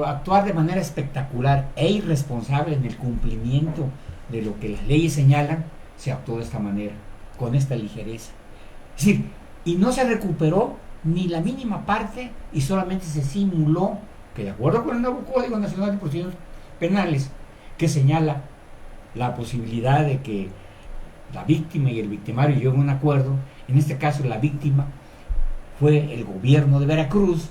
actuar de manera espectacular e irresponsable en el cumplimiento de lo que las leyes señalan, se actuó de esta manera, con esta ligereza. Es decir, y no se recuperó ni la mínima parte, y solamente se simuló que, de acuerdo con el nuevo Código Nacional de Procedimientos Penales, que señala la posibilidad de que la víctima y el victimario lleguen a un acuerdo, en este caso la víctima fue el gobierno de Veracruz,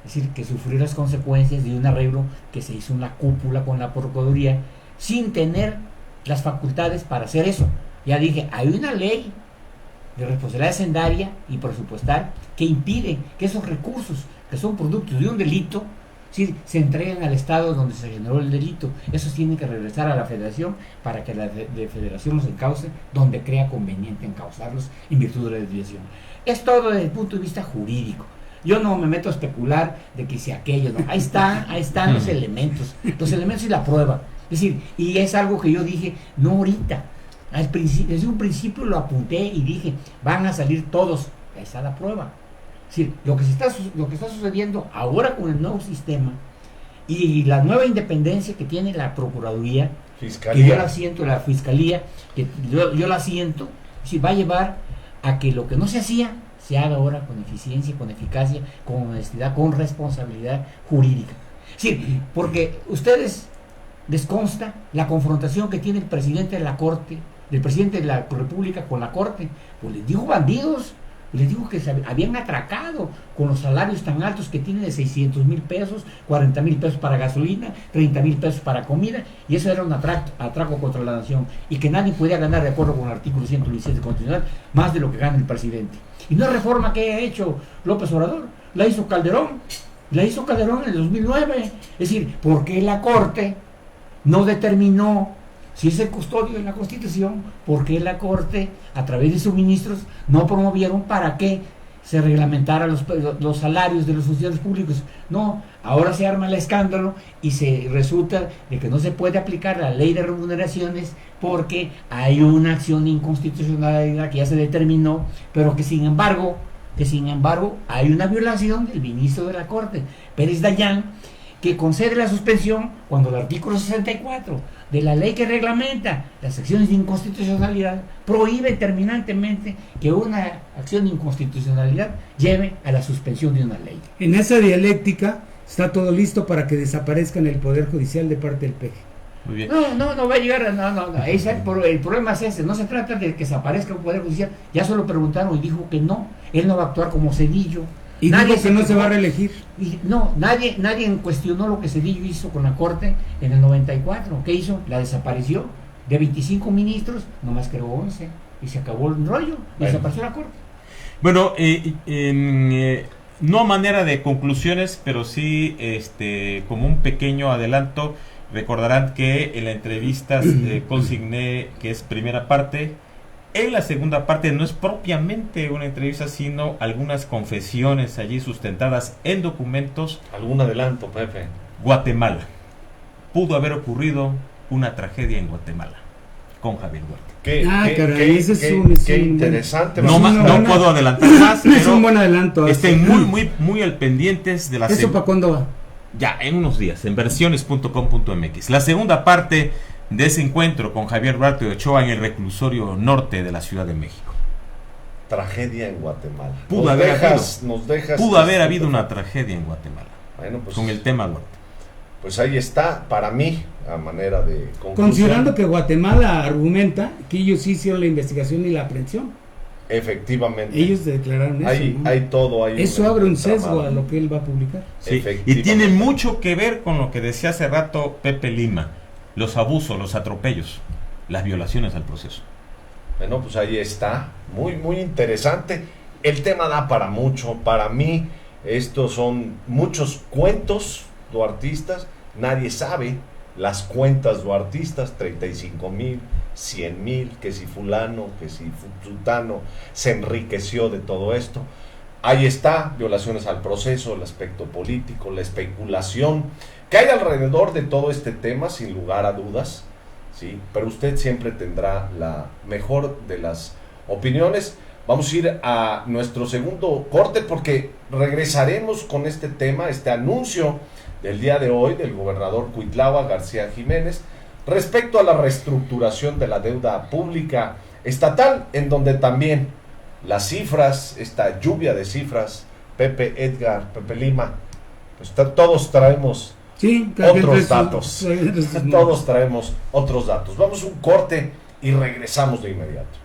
es decir, que sufrió las consecuencias de un arreglo que se hizo en la cúpula con la Procuraduría, sin tener las facultades para hacer eso. Ya dije, hay una ley de responsabilidad hacendaria y presupuestal que impide que esos recursos, que son productos de un delito, ¿sí?, se entreguen al estado donde se generó el delito. Esos tienen que regresar a la federación para que la federación los encauce donde crea conveniente encauzarlos en virtud de la desviación. Es todo desde el punto de vista jurídico. Yo no me meto a especular de que si aquello, no. Ahí están los elementos y la prueba. Es decir, y es algo que yo dije, no ahorita, desde un principio lo apunté y dije, van a salir todos. Ahí está la prueba. Es decir, lo que está sucediendo ahora con el nuevo sistema y la nueva independencia que tiene la Procuraduría, Fiscalía, que yo la siento, la Fiscalía, que yo la siento, sí, va a llevar a que lo que no se hacía, se haga ahora con eficiencia, con eficacia, con honestidad, con responsabilidad jurídica. Sí, porque ustedes les consta la confrontación que tiene el presidente de la Corte, del presidente de la República con la Corte. Pues les dijo bandidos, les dijo que se habían atracado con los salarios tan altos que tienen de 600,000 pesos, 40,000 pesos para gasolina, 30,000 pesos para comida, y eso era un atraco contra la nación, y que nadie podía ganar, de acuerdo con el artículo 117 constitucional, más de lo que gana el presidente. Y no es reforma que haya hecho López Obrador, la hizo Calderón en el 2009. Es decir, ¿por qué la Corte no determinó, si es el custodio de la Constitución, por qué la Corte, a través de sus ministros, no promovieron para que se reglamentara los salarios de los funcionarios públicos? No, ahora se arma el escándalo y se resulta de que no se puede aplicar la ley de remuneraciones porque hay una acción de inconstitucionalidad que ya se determinó, pero que sin embargo hay una violación del ministro de la Corte, Pérez Dayán, que concede la suspensión cuando el artículo 64 de la ley que reglamenta las acciones de inconstitucionalidad prohíbe terminantemente que una acción de inconstitucionalidad lleve a la suspensión de una ley. En esa dialéctica está todo listo para que desaparezca en el Poder Judicial de parte del PG. Muy bien. No va a llegar, no. El problema es ese, no se trata de que desaparezca el Poder Judicial, ya se lo preguntaron y dijo que no, él no va a actuar como Cedillo. Y dijo que no se va a reelegir. No, nadie cuestionó lo que Cedillo hizo con la Corte en el 94. ¿Qué hizo? La desapareció. De 25 ministros, nomás creó 11. Y se acabó el rollo. Y desapareció la Corte. Bueno, no a manera de conclusiones, pero sí como un pequeño adelanto. Recordarán que en la entrevista consigné que es primera parte. En la segunda parte no es propiamente una entrevista, sino algunas confesiones allí sustentadas en documentos. ¿Algún adelanto, Pepe? Guatemala. Pudo haber ocurrido una tragedia en Guatemala con Javier Duarte. Qué interesante. No puedo adelantar más. Es un buen adelanto. Estén muy al pendientes de la ¿Eso para cuándo va? Ya, en unos días, en versiones.com.mx. La segunda parte de ese encuentro con Javier Duarte de Ochoa en el reclusorio norte de la Ciudad de México. Tragedia en Guatemala. Pudo haber habido una tragedia en Guatemala. Bueno, pues, con el tema Duarte. Pues ahí está, para mí, a manera de conclusión. Considerando que Guatemala argumenta que ellos sí hicieron la investigación y la aprehensión. Efectivamente. Ellos declararon eso. Hay todo. Eso abre un sesgo a lo que él va a publicar. Sí, y tiene mucho que ver con lo que decía hace rato Pepe Lima. Los abusos, los atropellos, las violaciones al proceso. Bueno, pues ahí está. Muy interesante. El tema da para mucho. Para mí, estos son muchos cuentos duartistas. Nadie sabe las cuentas duartistas, 35,000, 100,000, que si fulano, que si sultano se enriqueció de todo esto. Ahí está, violaciones al proceso, el aspecto político, la especulación que hay alrededor de todo este tema, sin lugar a dudas, ¿sí? Pero usted siempre tendrá la mejor de las opiniones. Vamos a ir a nuestro segundo corte porque regresaremos con este tema, este anuncio del día de hoy del gobernador Cuitlahua García Jiménez respecto a la reestructuración de la deuda pública estatal, en donde también las cifras, esta lluvia de cifras, Pepe Lima, pues todos traemos otros datos. Todos traemos otros datos. Vamos a un corte y regresamos de inmediato.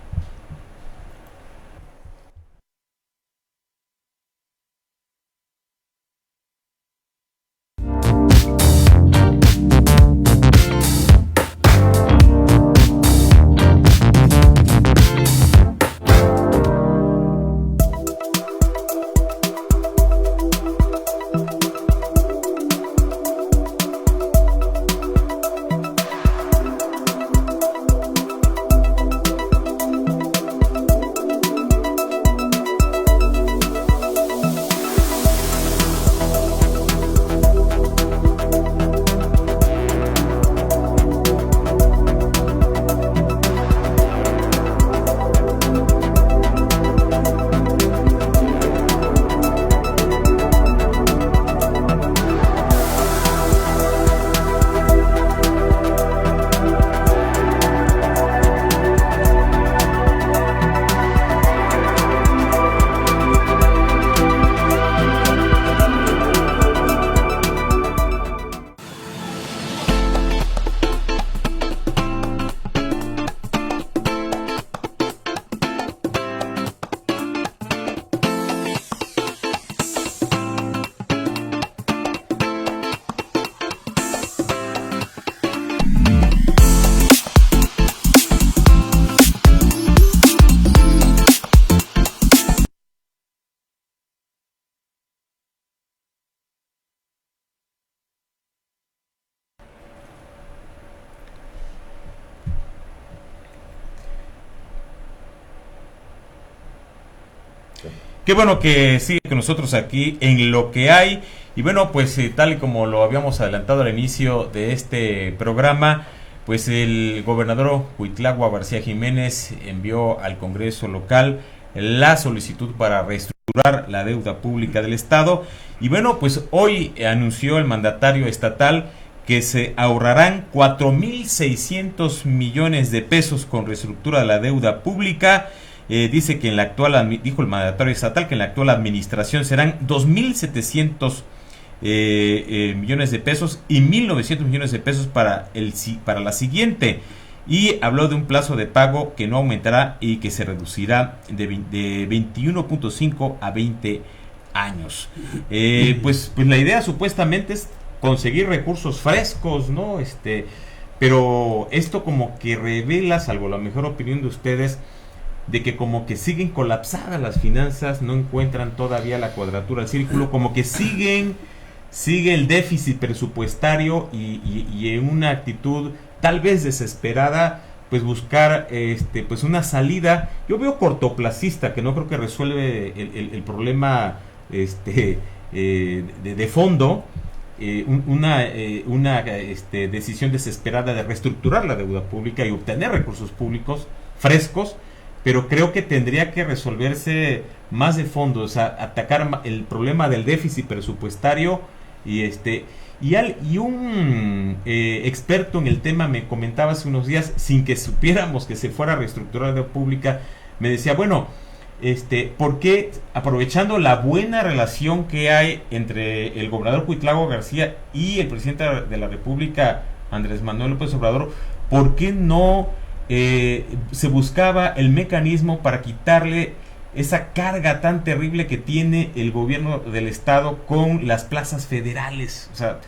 Qué bueno que sigue con nosotros aquí en Lo que hay. Y bueno, pues tal y como lo habíamos adelantado al inicio de este programa, pues el gobernador Cuitlahua García Jiménez envió al Congreso local la solicitud para reestructurar la deuda pública del Estado. Y bueno, pues hoy anunció el mandatario estatal que se ahorrarán 4,600 millones de pesos con reestructura de la deuda pública. Dice que en la actual, dijo el mandatario estatal, que en la actual administración serán 2,700 millones de pesos y 1,900 millones de pesos para la siguiente. Y habló de un plazo de pago que no aumentará y que se reducirá de 21.5 a 20 años. Pues la idea supuestamente es conseguir recursos frescos, ¿no? Pero esto como que revela, salvo la mejor opinión de ustedes, de que como que siguen colapsadas las finanzas, no encuentran todavía la cuadratura del círculo, como que sigue el déficit presupuestario y en una actitud tal vez desesperada, pues buscar pues una salida, yo veo cortoplacista, que no creo que resuelve el problema de fondo, una decisión desesperada de reestructurar la deuda pública y obtener recursos públicos frescos, pero creo que tendría que resolverse más de fondo, o sea, atacar el problema del déficit presupuestario y un experto en el tema me comentaba hace unos días, sin que supiéramos que se fuera a reestructurar la deuda pública, me decía, bueno, ¿por qué, aprovechando la buena relación que hay entre el gobernador Cuitlagua García y el presidente de la República, Andrés Manuel López Obrador, por qué no se buscaba el mecanismo para quitarle esa carga tan terrible que tiene el gobierno del estado con las plazas federales? O sea,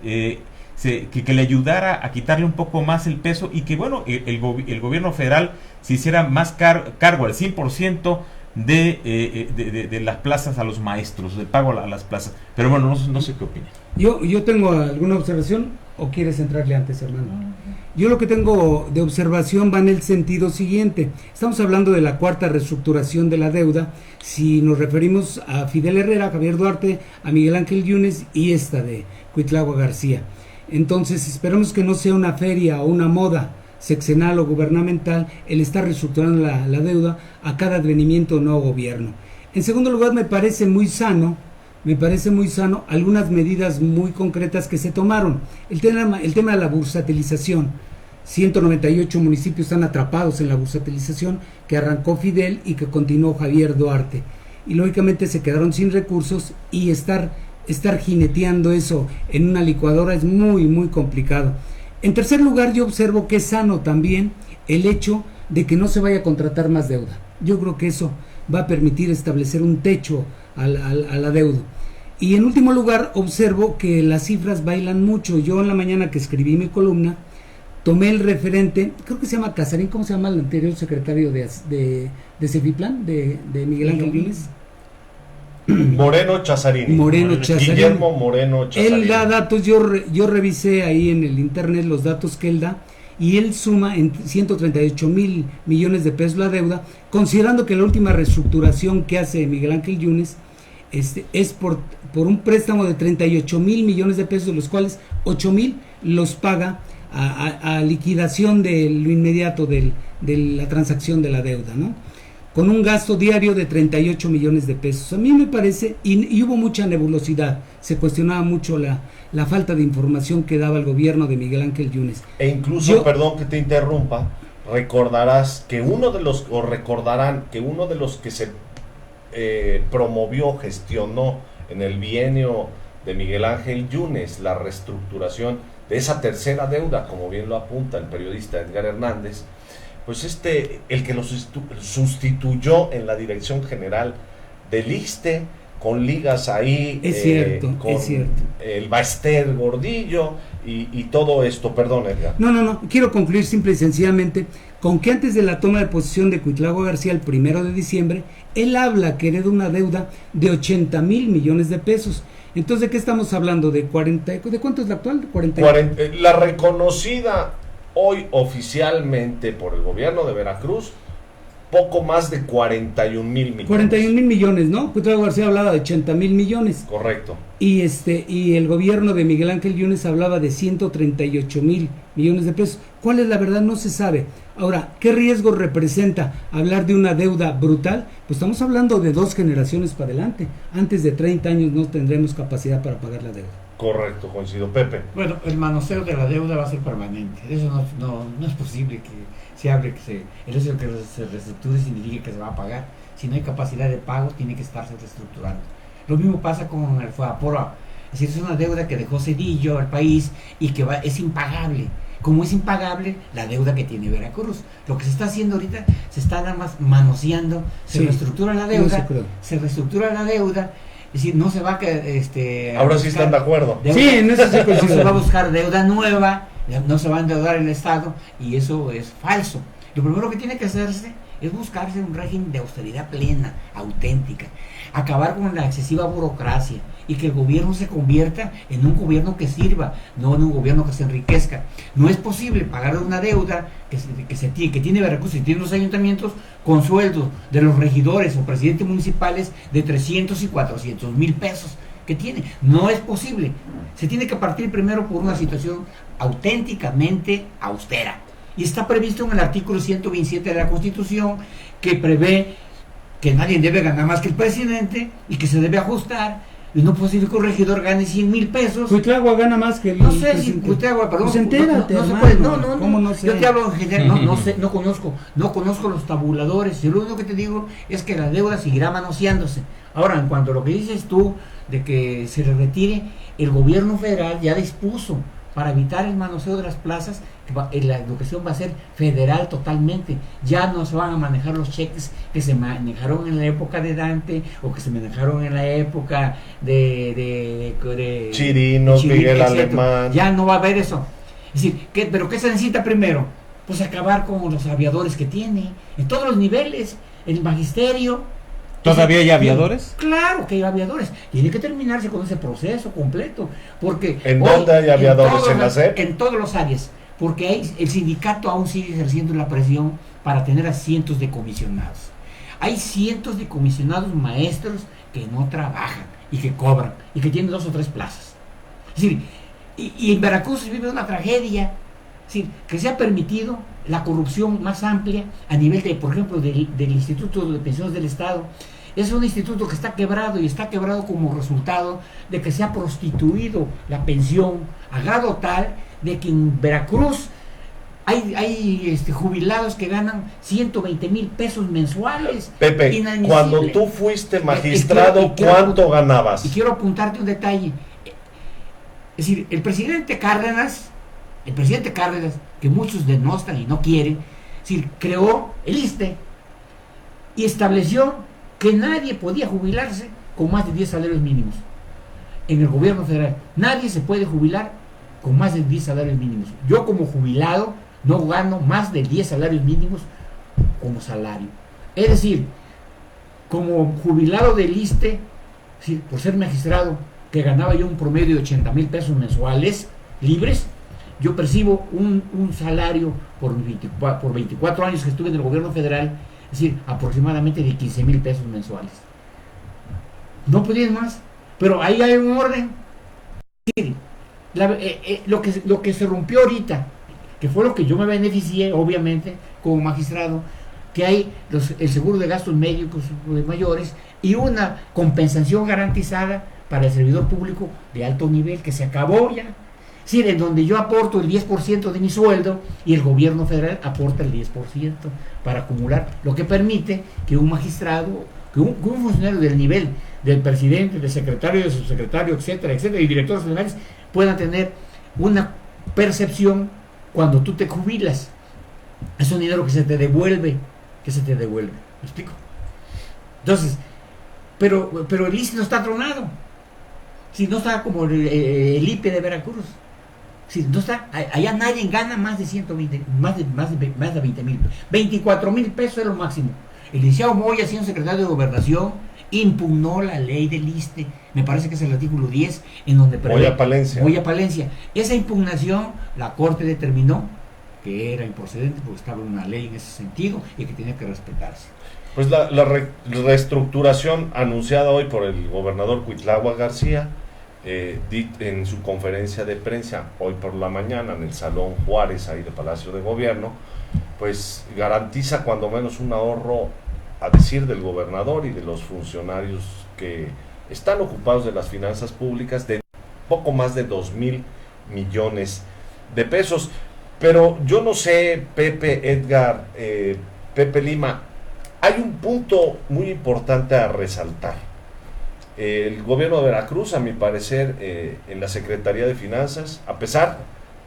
que le ayudara a quitarle un poco más el peso y que, bueno, el gobierno federal se hiciera más cargo al 100% de las plazas a los maestros, del pago a las plazas. Pero bueno, no sé qué opina. Yo tengo alguna observación, o quieres entrarle antes, hermano. Yo lo que tengo de observación va en el sentido siguiente. Estamos hablando de la cuarta reestructuración de la deuda. Si nos referimos a Fidel Herrera, a Javier Duarte, a Miguel Ángel Yunes y esta de Cuitlagua García. Entonces esperamos que no sea una feria o una moda sexenal o gubernamental el estar reestructurando la deuda a cada advenimiento o nuevo gobierno. En segundo lugar, me parece muy sano algunas medidas muy concretas que se tomaron. El tema de la bursatilización. 198 municipios están atrapados en la bursatilización que arrancó Fidel y que continuó Javier Duarte. Y lógicamente se quedaron sin recursos y estar jineteando eso en una licuadora es muy, muy complicado. En tercer lugar, yo observo que es sano también el hecho de que no se vaya a contratar más deuda. Yo creo que eso va a permitir establecer un techo a la deuda. Y en último lugar, observo que las cifras bailan mucho. Yo en la mañana que escribí mi columna, tomé el referente, creo que se llama Casarín, ¿cómo se llama el anterior secretario de Cefiplan, de Miguel Ángel Yunes? Moreno Chazarini. Guillermo Moreno Chazarini. Él da datos, yo revisé ahí en el internet los datos que él da, y él suma en 138,000 millones de pesos la deuda, considerando que la última reestructuración que hace Miguel Ángel Yunes es por un préstamo de 38,000 millones de pesos, de los cuales 8,000 los paga a liquidación de lo inmediato de la transacción de la deuda, ¿no? Con un gasto diario de 38 millones de pesos. A mí me parece, y hubo mucha nebulosidad, se cuestionaba mucho la falta de información que daba el gobierno de Miguel Ángel Yunes. E incluso, perdón que te interrumpa, recordarán que uno de los que se promovió, gestionó en el bienio de Miguel Ángel Yunes la reestructuración de esa tercera deuda, como bien lo apunta el periodista Edgar Hernández, pues el que lo sustituyó en la dirección general del ISSSTE, con ligas ahí, es cierto. El Baester Gordillo y todo esto. Perdón, Edgar. No, quiero concluir simple y sencillamente con que antes de la toma de posesión de Cuitlagua García el 1 de diciembre, él habla que hereda una deuda de 80,000 millones de pesos. Entonces, ¿de qué estamos hablando? ¿De cuánto es la actual? 40. La reconocida hoy oficialmente por el gobierno de Veracruz, poco más de 41,000 millones. 41,000 millones, ¿no? Cuitlagua García hablaba de 80,000 millones. Correcto. Y el gobierno de Miguel Ángel Yunes hablaba de 138,000 millones de pesos. ¿Cuál es la verdad? No se sabe. Ahora, ¿qué riesgo representa hablar de una deuda brutal? Pues estamos hablando de 2 generaciones para adelante. Antes de 30 años no tendremos capacidad para pagar la deuda. Correcto, coincido. Pepe. Bueno, el manoseo de la deuda va a ser permanente. Eso no es posible que se hable, el hecho de que se reestructure significa que se va a pagar. Si no hay capacidad de pago, tiene que estarse reestructurando. Lo mismo pasa con el FOAPROA. Es decir, es una deuda que dejó Cedillo al país y que es impagable. Como es impagable la deuda que tiene Veracruz. Lo que se está haciendo ahorita, se está nada más manoseando, reestructura la deuda, es decir, no se va a ahora sí están de acuerdo. Sí, en eso sí no se va a buscar deuda nueva, no se va a endeudar el Estado, y eso es falso. Lo primero que tiene que hacerse es buscarse un régimen de austeridad plena, auténtica, acabar con la excesiva burocracia y que el gobierno se convierta en un gobierno que sirva, no en un gobierno que se enriquezca. No es posible pagar una deuda que tiene Veracruz y tiene los ayuntamientos con sueldos de los regidores o presidentes municipales de 300 y 400 mil pesos que tiene. No es posible. Se tiene que partir primero por una situación auténticamente austera. Y está previsto en el artículo 127 de la Constitución, que prevé que nadie debe ganar más que el presidente y que se debe ajustar. Y no es posible que un regidor gane 100 mil pesos. Cuitlagua gana más que el No sé si Cuitlagua, perdón. Pues entérate, no se hermano. puede. No. ¿Cómo no sé? Yo te hablo en general, no sé, no conozco los tabuladores. Y lo único que te digo es que la deuda seguirá manoseándose. Ahora, en cuanto a lo que dices tú de que se le retire, el gobierno federal ya dispuso para evitar el manoseo de las plazas, que la educación va a ser federal totalmente. Ya no se van a manejar los cheques que se manejaron en la época de Dante o que se manejaron en la época de Chirinos, Miguel etc. Alemán. Ya no va a haber eso. Es decir, ¿pero qué se necesita primero? Pues acabar con los aviadores que tiene, en todos los niveles, el magisterio. ¿Todavía hay aviadores? Claro que hay aviadores. Tiene que terminarse con ese proceso completo. Porque ¿En dónde hay aviadores? ¿En la SEP? En todas las áreas. Porque el sindicato aún sigue ejerciendo la presión para tener a cientos de comisionados. Hay cientos de comisionados maestros que no trabajan y que cobran y que tienen 2 o 3 plazas. Es decir, y en Veracruz se vive una tragedia. Es decir, que se ha permitido la corrupción más amplia a nivel de, por ejemplo, del Instituto de Pensiones del Estado. Es un instituto que está quebrado y está quebrado como resultado de que se ha prostituido la pensión a grado tal de que en Veracruz hay jubilados que ganan 120 mil pesos mensuales. Pepe, Inadmisible. cuando tú fuiste magistrado, ¿cuánto ganabas? Y quiero apuntarte un detalle. Es decir, el presidente Cárdenas, que muchos denostan y no quieren, es decir, creó el ISSSTE y estableció que nadie podía jubilarse con más de 10 salarios mínimos. En el gobierno federal, nadie se puede jubilar con más de 10 salarios mínimos. Yo como jubilado no gano más de 10 salarios mínimos como salario. Es decir, como jubilado del ISSSTE, por ser magistrado, que ganaba yo un promedio de 80 mil pesos mensuales libres, yo percibo un salario por 24 años que estuve en el gobierno federal, es decir, aproximadamente de 15 mil pesos mensuales. No podían más, pero ahí hay un orden. Lo que se rompió ahorita, que fue lo que yo me beneficié, obviamente, como magistrado, que hay el seguro de gastos médicos mayores y una compensación garantizada para el servidor público de alto nivel, que se acabó ya. Sí, en donde yo aporto el 10% de mi sueldo y el gobierno federal aporta el 10% para acumular, lo que permite que un magistrado, que un funcionario del nivel del presidente, del secretario, del subsecretario, etcétera, y directores generales puedan tener una percepción cuando tú te jubilas. Es un dinero que se te devuelve, ¿me explico? Entonces, pero el ISSSTE no está tronado, si no está como el IPE de Veracruz. Si no está, allá nadie gana más de 120, más de 20 mil, 24 mil pesos es lo máximo. El licenciado Moya, siendo secretario de Gobernación, impugnó la ley del ISSSTE, me parece que es el artículo 10, en donde Moya Palencia. Esa impugnación, la Corte determinó que era improcedente porque estaba una ley en ese sentido y que tenía que respetarse. Pues la reestructuración anunciada hoy por el gobernador Cuitlagua García, en su conferencia de prensa hoy por la mañana en el Salón Juárez ahí de Palacio de Gobierno, pues garantiza cuando menos un ahorro, a decir del gobernador y de los funcionarios que están ocupados de las finanzas públicas, de poco más de 2,000 millones de pesos. Pero yo no sé, Pepe, Edgar, Pepe Lima, hay un punto muy importante a resaltar. El gobierno de Veracruz, a mi parecer, en la Secretaría de Finanzas, a pesar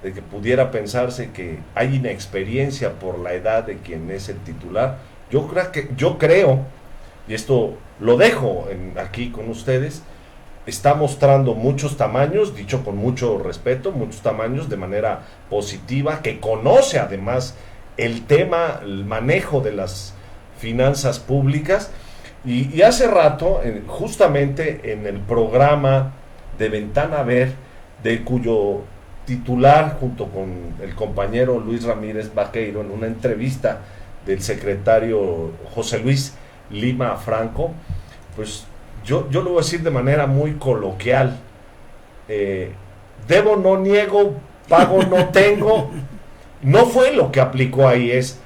de que pudiera pensarse que hay inexperiencia por la edad de quien es el titular, yo creo, y esto lo dejo aquí con ustedes, está mostrando muchos tamaños, dicho con mucho respeto, muchos tamaños de manera positiva, que conoce además el tema, el manejo de las finanzas públicas. Y hace rato, justamente en el programa de Ventana a Ver, de cuyo titular, junto con el compañero Luis Ramírez Vaqueiro, en una entrevista del secretario José Luis Lima Franco, pues yo lo voy a decir de manera muy coloquial: debo no niego, pago no tengo. No fue lo que aplicó ahí, es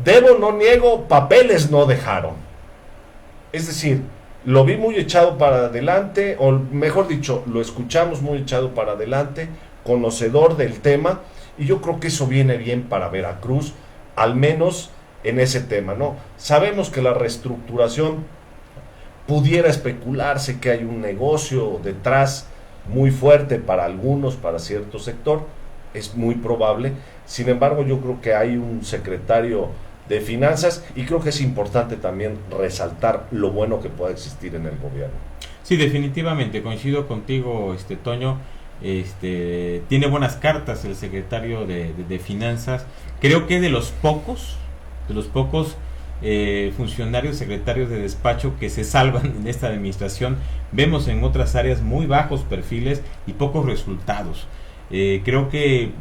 debo no niego, papeles no dejaron. Es decir, lo vi muy echado para adelante, o mejor dicho, lo escuchamos muy echado para adelante, conocedor del tema, y yo creo que eso viene bien para Veracruz, al menos en ese tema, ¿no? Sabemos que la reestructuración pudiera especularse que hay un negocio detrás muy fuerte para algunos, para cierto sector, es muy probable. Sin embargo, yo creo que hay un secretario de Finanzas, y creo que es importante también resaltar lo bueno que pueda existir en el gobierno. Sí, definitivamente, coincido contigo, Toño. Tiene buenas cartas el secretario de Finanzas. Creo que de los pocos funcionarios, secretarios de despacho que se salvan en esta administración. Vemos en otras áreas muy bajos perfiles y pocos resultados. Creo que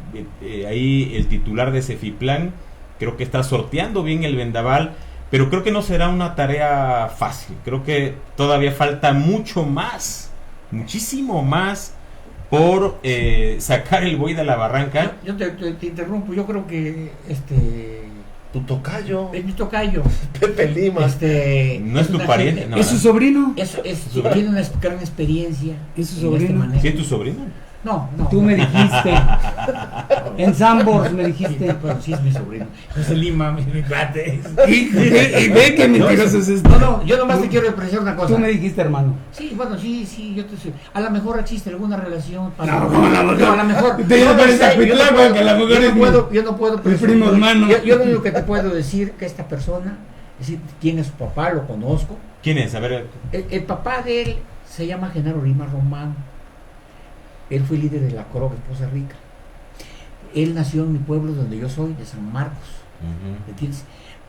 ahí el titular de Cefiplan creo que está sorteando bien el vendaval, pero creo que no será una tarea fácil. Creo que todavía falta mucho más, muchísimo más por sacar el buey de la barranca. Yo te interrumpo, yo creo que tu tocayo, es mi tocayo, Pepe Lima, no es tu pariente, no, ¿es su sobrino? Tiene una gran experiencia. ¿Es su sobrino? ¿Sí es tu sobrino? No. Tú me dijiste. En Sambors me dijiste. Pero sí es mi sobrino. José Lima, mi cuate. Y ve que mentiroso es esto. No, yo nomás te quiero expresar una cosa. Tú me dijiste, hermano. Sí, bueno, sí, yo te sé. A lo mejor existe alguna relación. No, a lo mejor. Yo no puedo. Primo hermano. Yo lo único que te puedo decir que esta persona, es decir, quién es su papá, lo conozco. ¿Quién es? A ver. El papá de él se llama Genaro Lima Román. Él fue líder de la COROC de Poza Rica. Él nació en mi pueblo donde yo soy, de San Marcos. ¿Entiendes?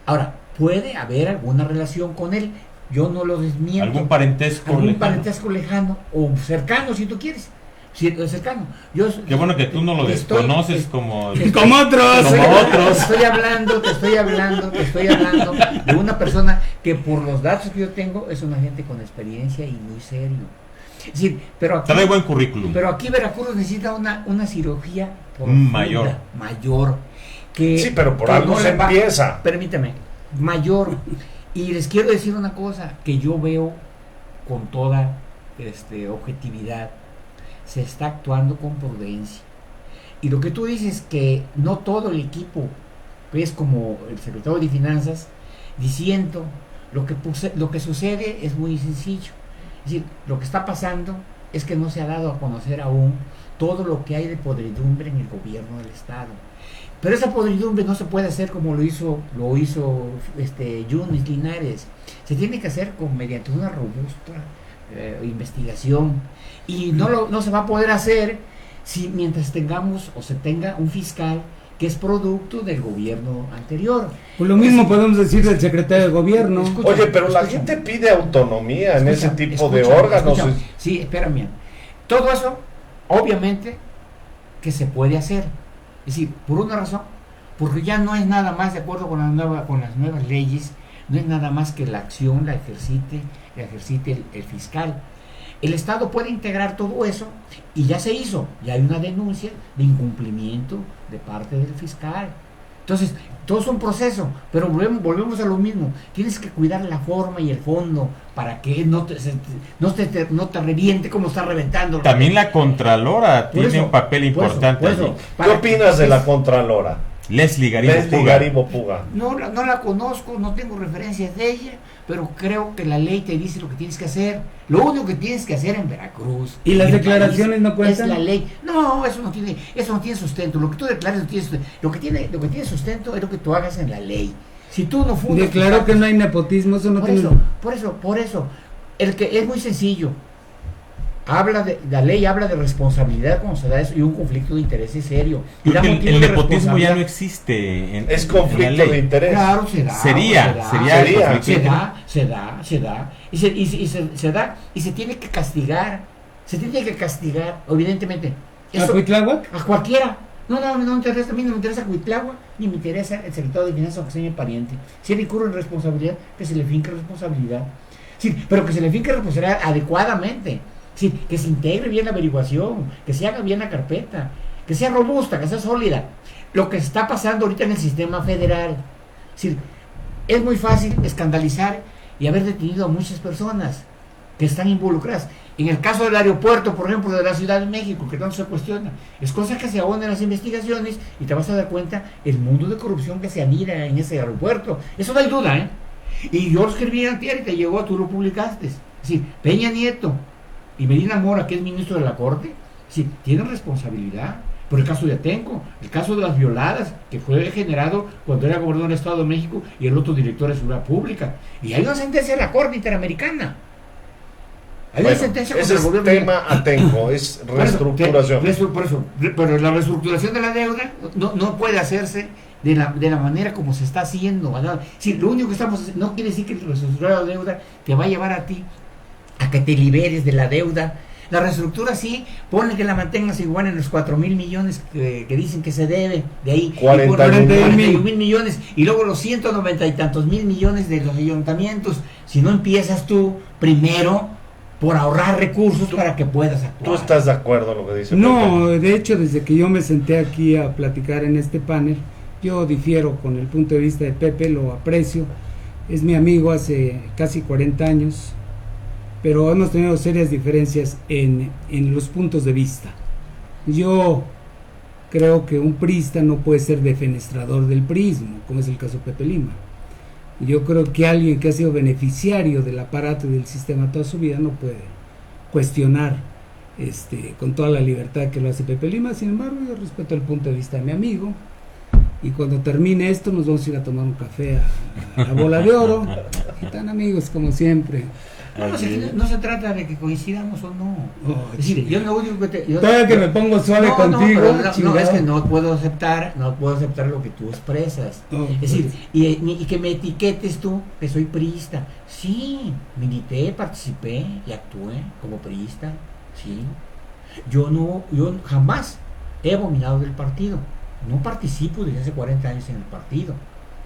Ahora, puede haber alguna relación con él. Yo no lo desmiento. ¿Algún parentesco lejano o cercano, si tú quieres. Cercano. Qué bueno que tú no lo desconoces como otros. Te estoy hablando de una persona que, por los datos que yo tengo, es una gente con experiencia y muy serio. Es decir, pero aquí, trae buen currículum. Pero aquí Veracruz necesita una cirugía mayor. Sí, pero por algo se empieza. Permíteme, mayor. Y les quiero decir una cosa que yo veo con toda objetividad. Se está actuando con prudencia. Y lo que tú dices, que no todo el equipo es como el secretario de Finanzas diciendo lo que sucede es muy sencillo. Es decir, lo que está pasando es que no se ha dado a conocer aún todo lo que hay de podridumbre en el gobierno del estado. Pero esa podridumbre no se puede hacer como lo hizo Yunes Linares. Se tiene que hacer mediante una robusta investigación, y no se va a poder hacer mientras tengamos o se tenga un fiscal que es producto del gobierno anterior. Pues lo mismo podemos decir del secretario de gobierno. Oye, pero la gente pide autonomía en ese tipo de órganos. Sí, espérame. Todo eso, obviamente, que se puede hacer. Es decir, por una razón, porque ya no es nada más, de acuerdo con las nuevas leyes, no es nada más que la acción la ejercite el fiscal. El Estado puede integrar todo eso, y ya se hizo, ya hay una denuncia de incumplimiento de parte del fiscal. Entonces, todo es un proceso, pero volvemos a lo mismo. Tienes que cuidar la forma y el fondo para que no te reviente como está reventando. También la Contralora tiene un papel importante. ¿Qué opinas de la Contralora? Leslie Garibo Puga. No la conozco, no tengo referencias de ella, pero creo que la ley te dice lo que tienes que hacer. Lo único que tienes que hacer en Veracruz. ¿Y las declaraciones no cuentan? Es la ley. No, eso no tiene sustento. Lo que tú declares no tiene sustento. Lo que tiene sustento es lo que tú hagas en la ley. Si tú no fundas. Declaró que no hay nepotismo, eso no tiene. Por eso. El que es muy sencillo. la ley habla de responsabilidad cuando se da eso y un conflicto de intereses serio. Y da El motivo de nepotismo ya responsabilidad. no existe. Es en la conflicto ley. de interés. Claro, se da. Sería Se da. Se da y se tiene que castigar. Se tiene que castigar, evidentemente. ¿A Cuitláhuac? A cualquiera. No me interesa, a mí no me interesa Cuitláhuac, ni me interesa el secretario de Finanzas, aunque sea mi pariente. Si él incurre en responsabilidad, que se le finque responsabilidad. Sí, pero que se le finque responsabilidad adecuadamente. Sí, que se integre bien la averiguación, que se haga bien la carpeta, que sea robusta, que sea sólida. Lo que está pasando ahorita en el sistema federal. Sí, es muy fácil escandalizar y haber detenido a muchas personas que están involucradas. En el caso del aeropuerto, por ejemplo, de la Ciudad de México, que tanto se cuestiona, es cosa que se ahonden en las investigaciones y te vas a dar cuenta el mundo de corrupción que se anida en ese aeropuerto. Eso no hay duda, ¿eh? Y yo lo escribí antier y te llegó, tú lo publicaste. Es decir, Peña Nieto y Medina Mora, que es ministro de la Corte, sí, tienen responsabilidad. Por el caso de Atenco, el caso de las violadas, que fue generado cuando era gobernador del Estado de México y el otro director de Seguridad Pública. Y hay una sentencia de la Corte Interamericana. Hay una sentencia ese contra el es gobierno. tema Atenco, es reestructuración. Por eso, pero la reestructuración de la deuda no puede hacerse de la manera como se está haciendo, ¿verdad? Sí, lo único que estamos haciendo, no quiere decir que reestructurar la deuda te va a llevar a ti a que te liberes de la deuda. La reestructura sí pone que la mantengas igual en los 4,000 millones que dicen que se debe, de ahí 41,000 millones, y luego los 190 y tantos mil millones de los ayuntamientos. Si no empiezas tú primero por ahorrar recursos para que puedas actuar. ¿Tú estás de acuerdo en lo que dice No, Pepe? de hecho, desde que yo me senté aquí a platicar en este panel, yo difiero con el punto de vista de Pepe, lo aprecio, es mi amigo hace casi 40 años, pero hemos tenido serias diferencias en los puntos de vista. Yo creo que un priista no puede ser defenestrador del priismo, como es el caso de Pepe Lima. Yo creo que alguien que ha sido beneficiario del aparato y del sistema toda su vida no puede cuestionar con toda la libertad que lo hace Pepe Lima. Sin embargo, yo respeto el punto de vista de mi amigo, y cuando termine esto nos vamos a ir a tomar un café a la Bola de Oro, y tan amigos como siempre. No se trata de que coincidamos o no. Oh, es decir, yo lo único que todavía que me pongo suave contigo. No, es que no puedo aceptar lo que tú expresas. Es decir, y que me etiquetes tú que soy priista. Sí, milité, participé y actué como priista. Sí. Yo jamás he abominado del partido. No participo desde hace 40 años en el partido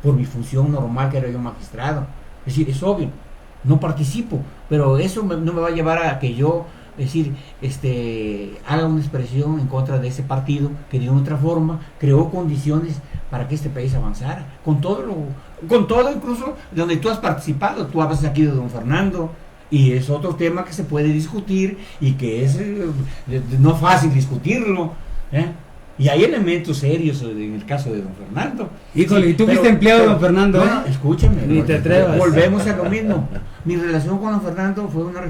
por mi función normal, que era yo magistrado. Es decir, es obvio. No participo, pero eso no me va a llevar a que yo, es decir, haga una expresión en contra de ese partido que de otra forma creó condiciones para que este país avanzara, con todo incluso donde tú has participado. Tú hablas aquí de don Fernando, y es otro tema que se puede discutir y que es no fácil discutirlo, ¿eh? Y hay elementos serios en el caso de don Fernando. Híjole, ¿y tú fuiste empleado de don Fernando? No, escúchame. Ni te atrevas. Volvemos a lo mismo. Mi relación con don Fernando fue una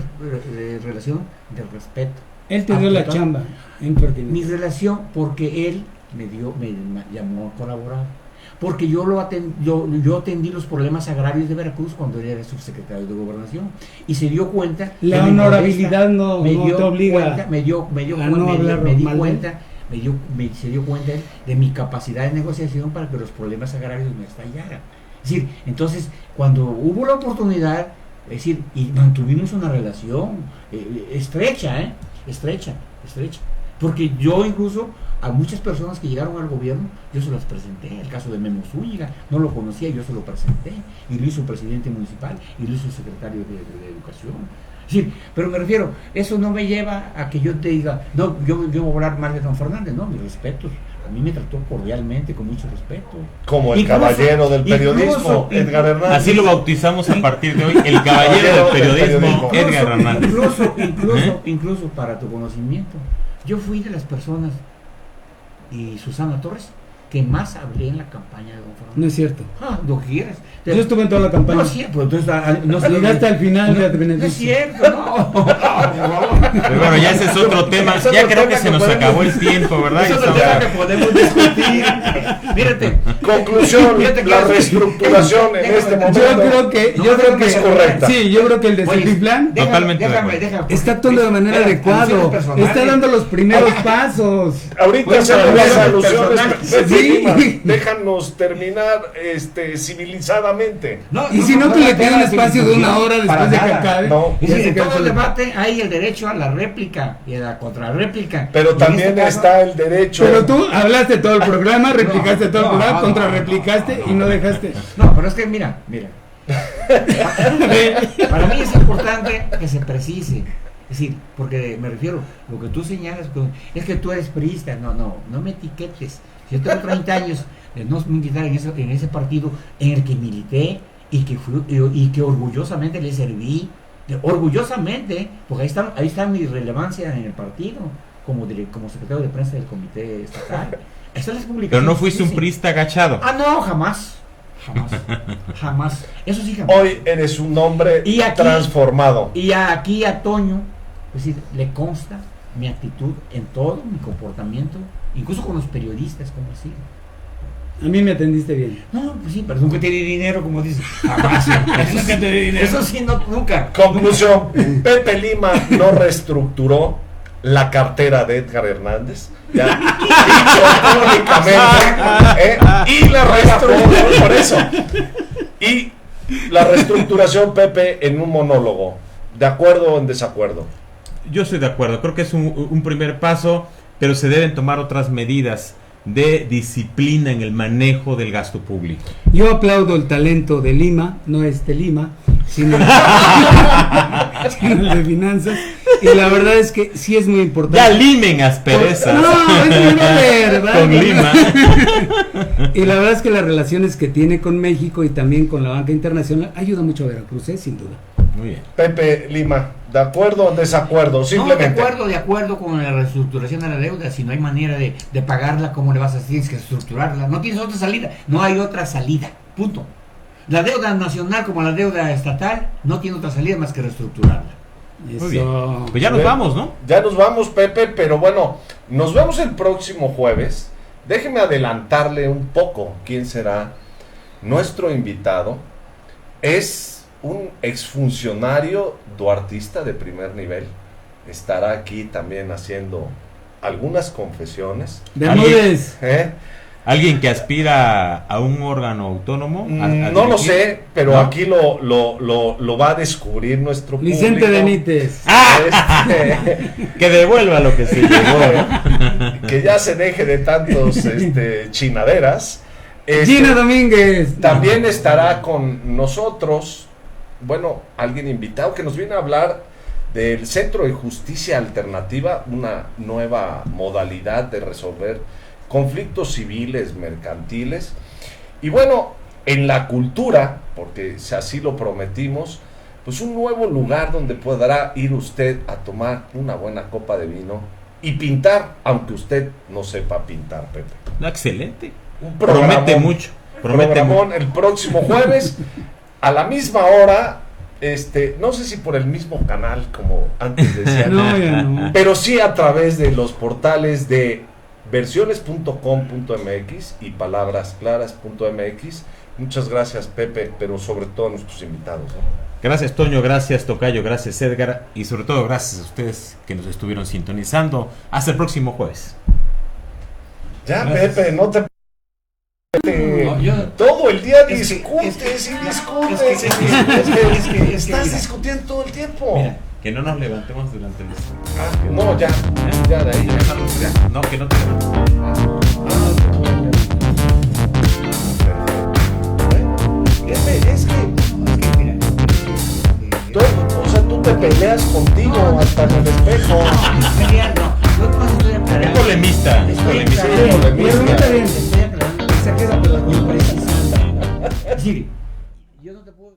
relación de respeto. Él te dio la chamba. Mi relación, porque él me llamó a colaborar. Porque yo atendí los problemas agrarios de Veracruz cuando él era subsecretario de Gobernación. Y se dio cuenta. La honorabilidad no te obliga se dio cuenta de mi capacidad de negociación para que los problemas agrarios me estallaran. Es decir, entonces, cuando hubo la oportunidad, es decir, y mantuvimos una relación estrecha, porque yo incluso a muchas personas que llegaron al gobierno, yo se las presenté. El caso de Memo Zúñiga, no lo conocía, yo se lo presenté, y lo hizo presidente municipal, y lo hizo secretario de Educación. Sí, pero me refiero, eso no me lleva a que yo te diga, no, yo voy a hablar mal de don Fernández. No, mis respetos. A mí me trató cordialmente, con mucho respeto. Como el caballero del periodismo, Edgar Hernández. Así lo bautizamos a partir de hoy, el caballero del periodismo, Edgar Hernández. Incluso para tu conocimiento, yo fui de las personas, y Susana Torres, que más hablé en la campaña de don Fernando. No es cierto. Lo que quieras. Yo estuve en toda la campaña. No es cierto, pero entonces no Llegaste al final, ya te no es benedicto. cierto, no. Pero bueno, ya ese es otro tema. Es otro Ya creo tema que se que nos podemos- acabó el tiempo, ¿verdad? Es Y otro estamos- tema que podemos discutir. Mírate. Conclusión, Fíjate que- la reestructuración en Déjame- este Yo momento creo que, No, yo creo no, que es correcta. Sí, yo creo que el de Oye, Cetiplan Totalmente de déjame, acuerdo. está actuando de manera adecuada. Está dando los primeros pasos. ahorita Pues, hacemos pero las es alusiones. personal. Pepe Sí. Lima, déjanos terminar civilizadamente. Y si no, que le quede un espacio de una hora después de que acabe. No. Y Ya si se en queda todo solo. debate hay el derecho a la réplica y a la contrarréplica. Pero Y en también este caso- está el derecho. Pero tú hablaste todo el programa, replicaste todo el no, programa, no, contrarreplicaste y no dejaste. No, pero es que mira. Para mí es importante que se precise. Es decir, porque me refiero, lo que tú señalas, es que tú eres priista. No me etiquetes. Si yo tengo 30 años de no militar en ese partido en el que milité y que orgullosamente le serví, orgullosamente, porque ahí está mi relevancia en el partido, como secretario de prensa del comité estatal. Esas las publicaciones Pero no fuiste un dicen. priista agachado. No, jamás. Eso sí, jamás. Hoy eres un hombre Y aquí- transformado. Y aquí a Toño, es decir, le consta mi actitud en todo, mi comportamiento, incluso con los periodistas, como así. A mí me atendiste bien. No, pues sí, pero nunca te di dinero, como dices. Jamás. Nunca te di dinero. Eso sí, no, nunca. Conclusión, Pepe Lima no reestructuró la cartera de Edgar Hernández, ya dicho públicamente, y la reestructuración, por eso, y la reestructuración, Pepe, en un monólogo, ¿de acuerdo o en desacuerdo? Yo estoy de acuerdo, creo que es un primer paso, pero se deben tomar otras medidas de disciplina en el manejo del gasto público. Yo aplaudo el talento de Lima, no Lima, sino el de finanzas. Y la verdad es que sí es muy importante. Ya limen asperezas. No, es muy verdad. Con Lima. Y la verdad es que las relaciones que tiene con México y también con la banca internacional ayuda mucho a Veracruz, sin duda. Muy bien. Pepe Lima, ¿de acuerdo o en desacuerdo? No, Simplemente. de acuerdo con la reestructuración de la deuda. Si no hay manera de pagarla, ¿cómo le vas a hacer? Tienes que estructurarla. No tienes otra salida. No hay otra salida. Punto. La deuda nacional como la deuda estatal no tiene otra salida más que reestructurarla. Muy bien. Eso. Pues ya nos vamos, ¿no? Ya nos vamos, Pepe, pero bueno, nos vemos el próximo jueves. Déjeme adelantarle un poco quién será nuestro invitado. Es un exfuncionario duartista de primer nivel. Estará aquí también haciendo algunas confesiones. Bermúdez. ¿Alguien que aspira a un órgano autónomo? ¿A No lo dirigir? sé, pero ¿No? aquí lo va a descubrir nuestro Vicente público. Benítez. Que devuelva lo que se llevó. Que ya se deje de tantos chinaderas. Gina Domínguez. También estará con nosotros, bueno, alguien invitado que nos viene a hablar del Centro de Justicia Alternativa, una nueva modalidad de resolver conflictos civiles, mercantiles. Y bueno, en la cultura, porque si así lo prometimos, pues un nuevo lugar donde podrá ir usted a tomar una buena copa de vino y pintar, aunque usted no sepa pintar, Pepe. No, excelente. Un Promete mucho. programón el próximo jueves a la misma hora, no sé si por el mismo canal como antes decía, No, ya no. pero sí a través de los portales de versiones.com.mx y palabrasclaras.mx. Muchas gracias, Pepe, pero sobre todo a nuestros invitados, ¿no? Gracias, Toño, gracias, Tocayo, gracias, Edgar, y sobre todo gracias a ustedes que nos estuvieron sintonizando. Hasta el próximo jueves. Ya, Gracias. Pepe, no te... No, yo- todo el día Es que- discutes es que- y discutes. es que- es que- Estás mira. discutiendo todo el tiempo. Mira, Que no nos levantemos durante el... No, ya de ahí. No, que no te levantes. Es que mira, o sea, tú te peleas contigo hasta en el espejo. pelear no. Yo nomás estoy Es aclarando. polemista, es Estoy polemista. aclarando. polemista. Estoy aclarando que saques a la muy precisando. Es decir, yo no te puedo.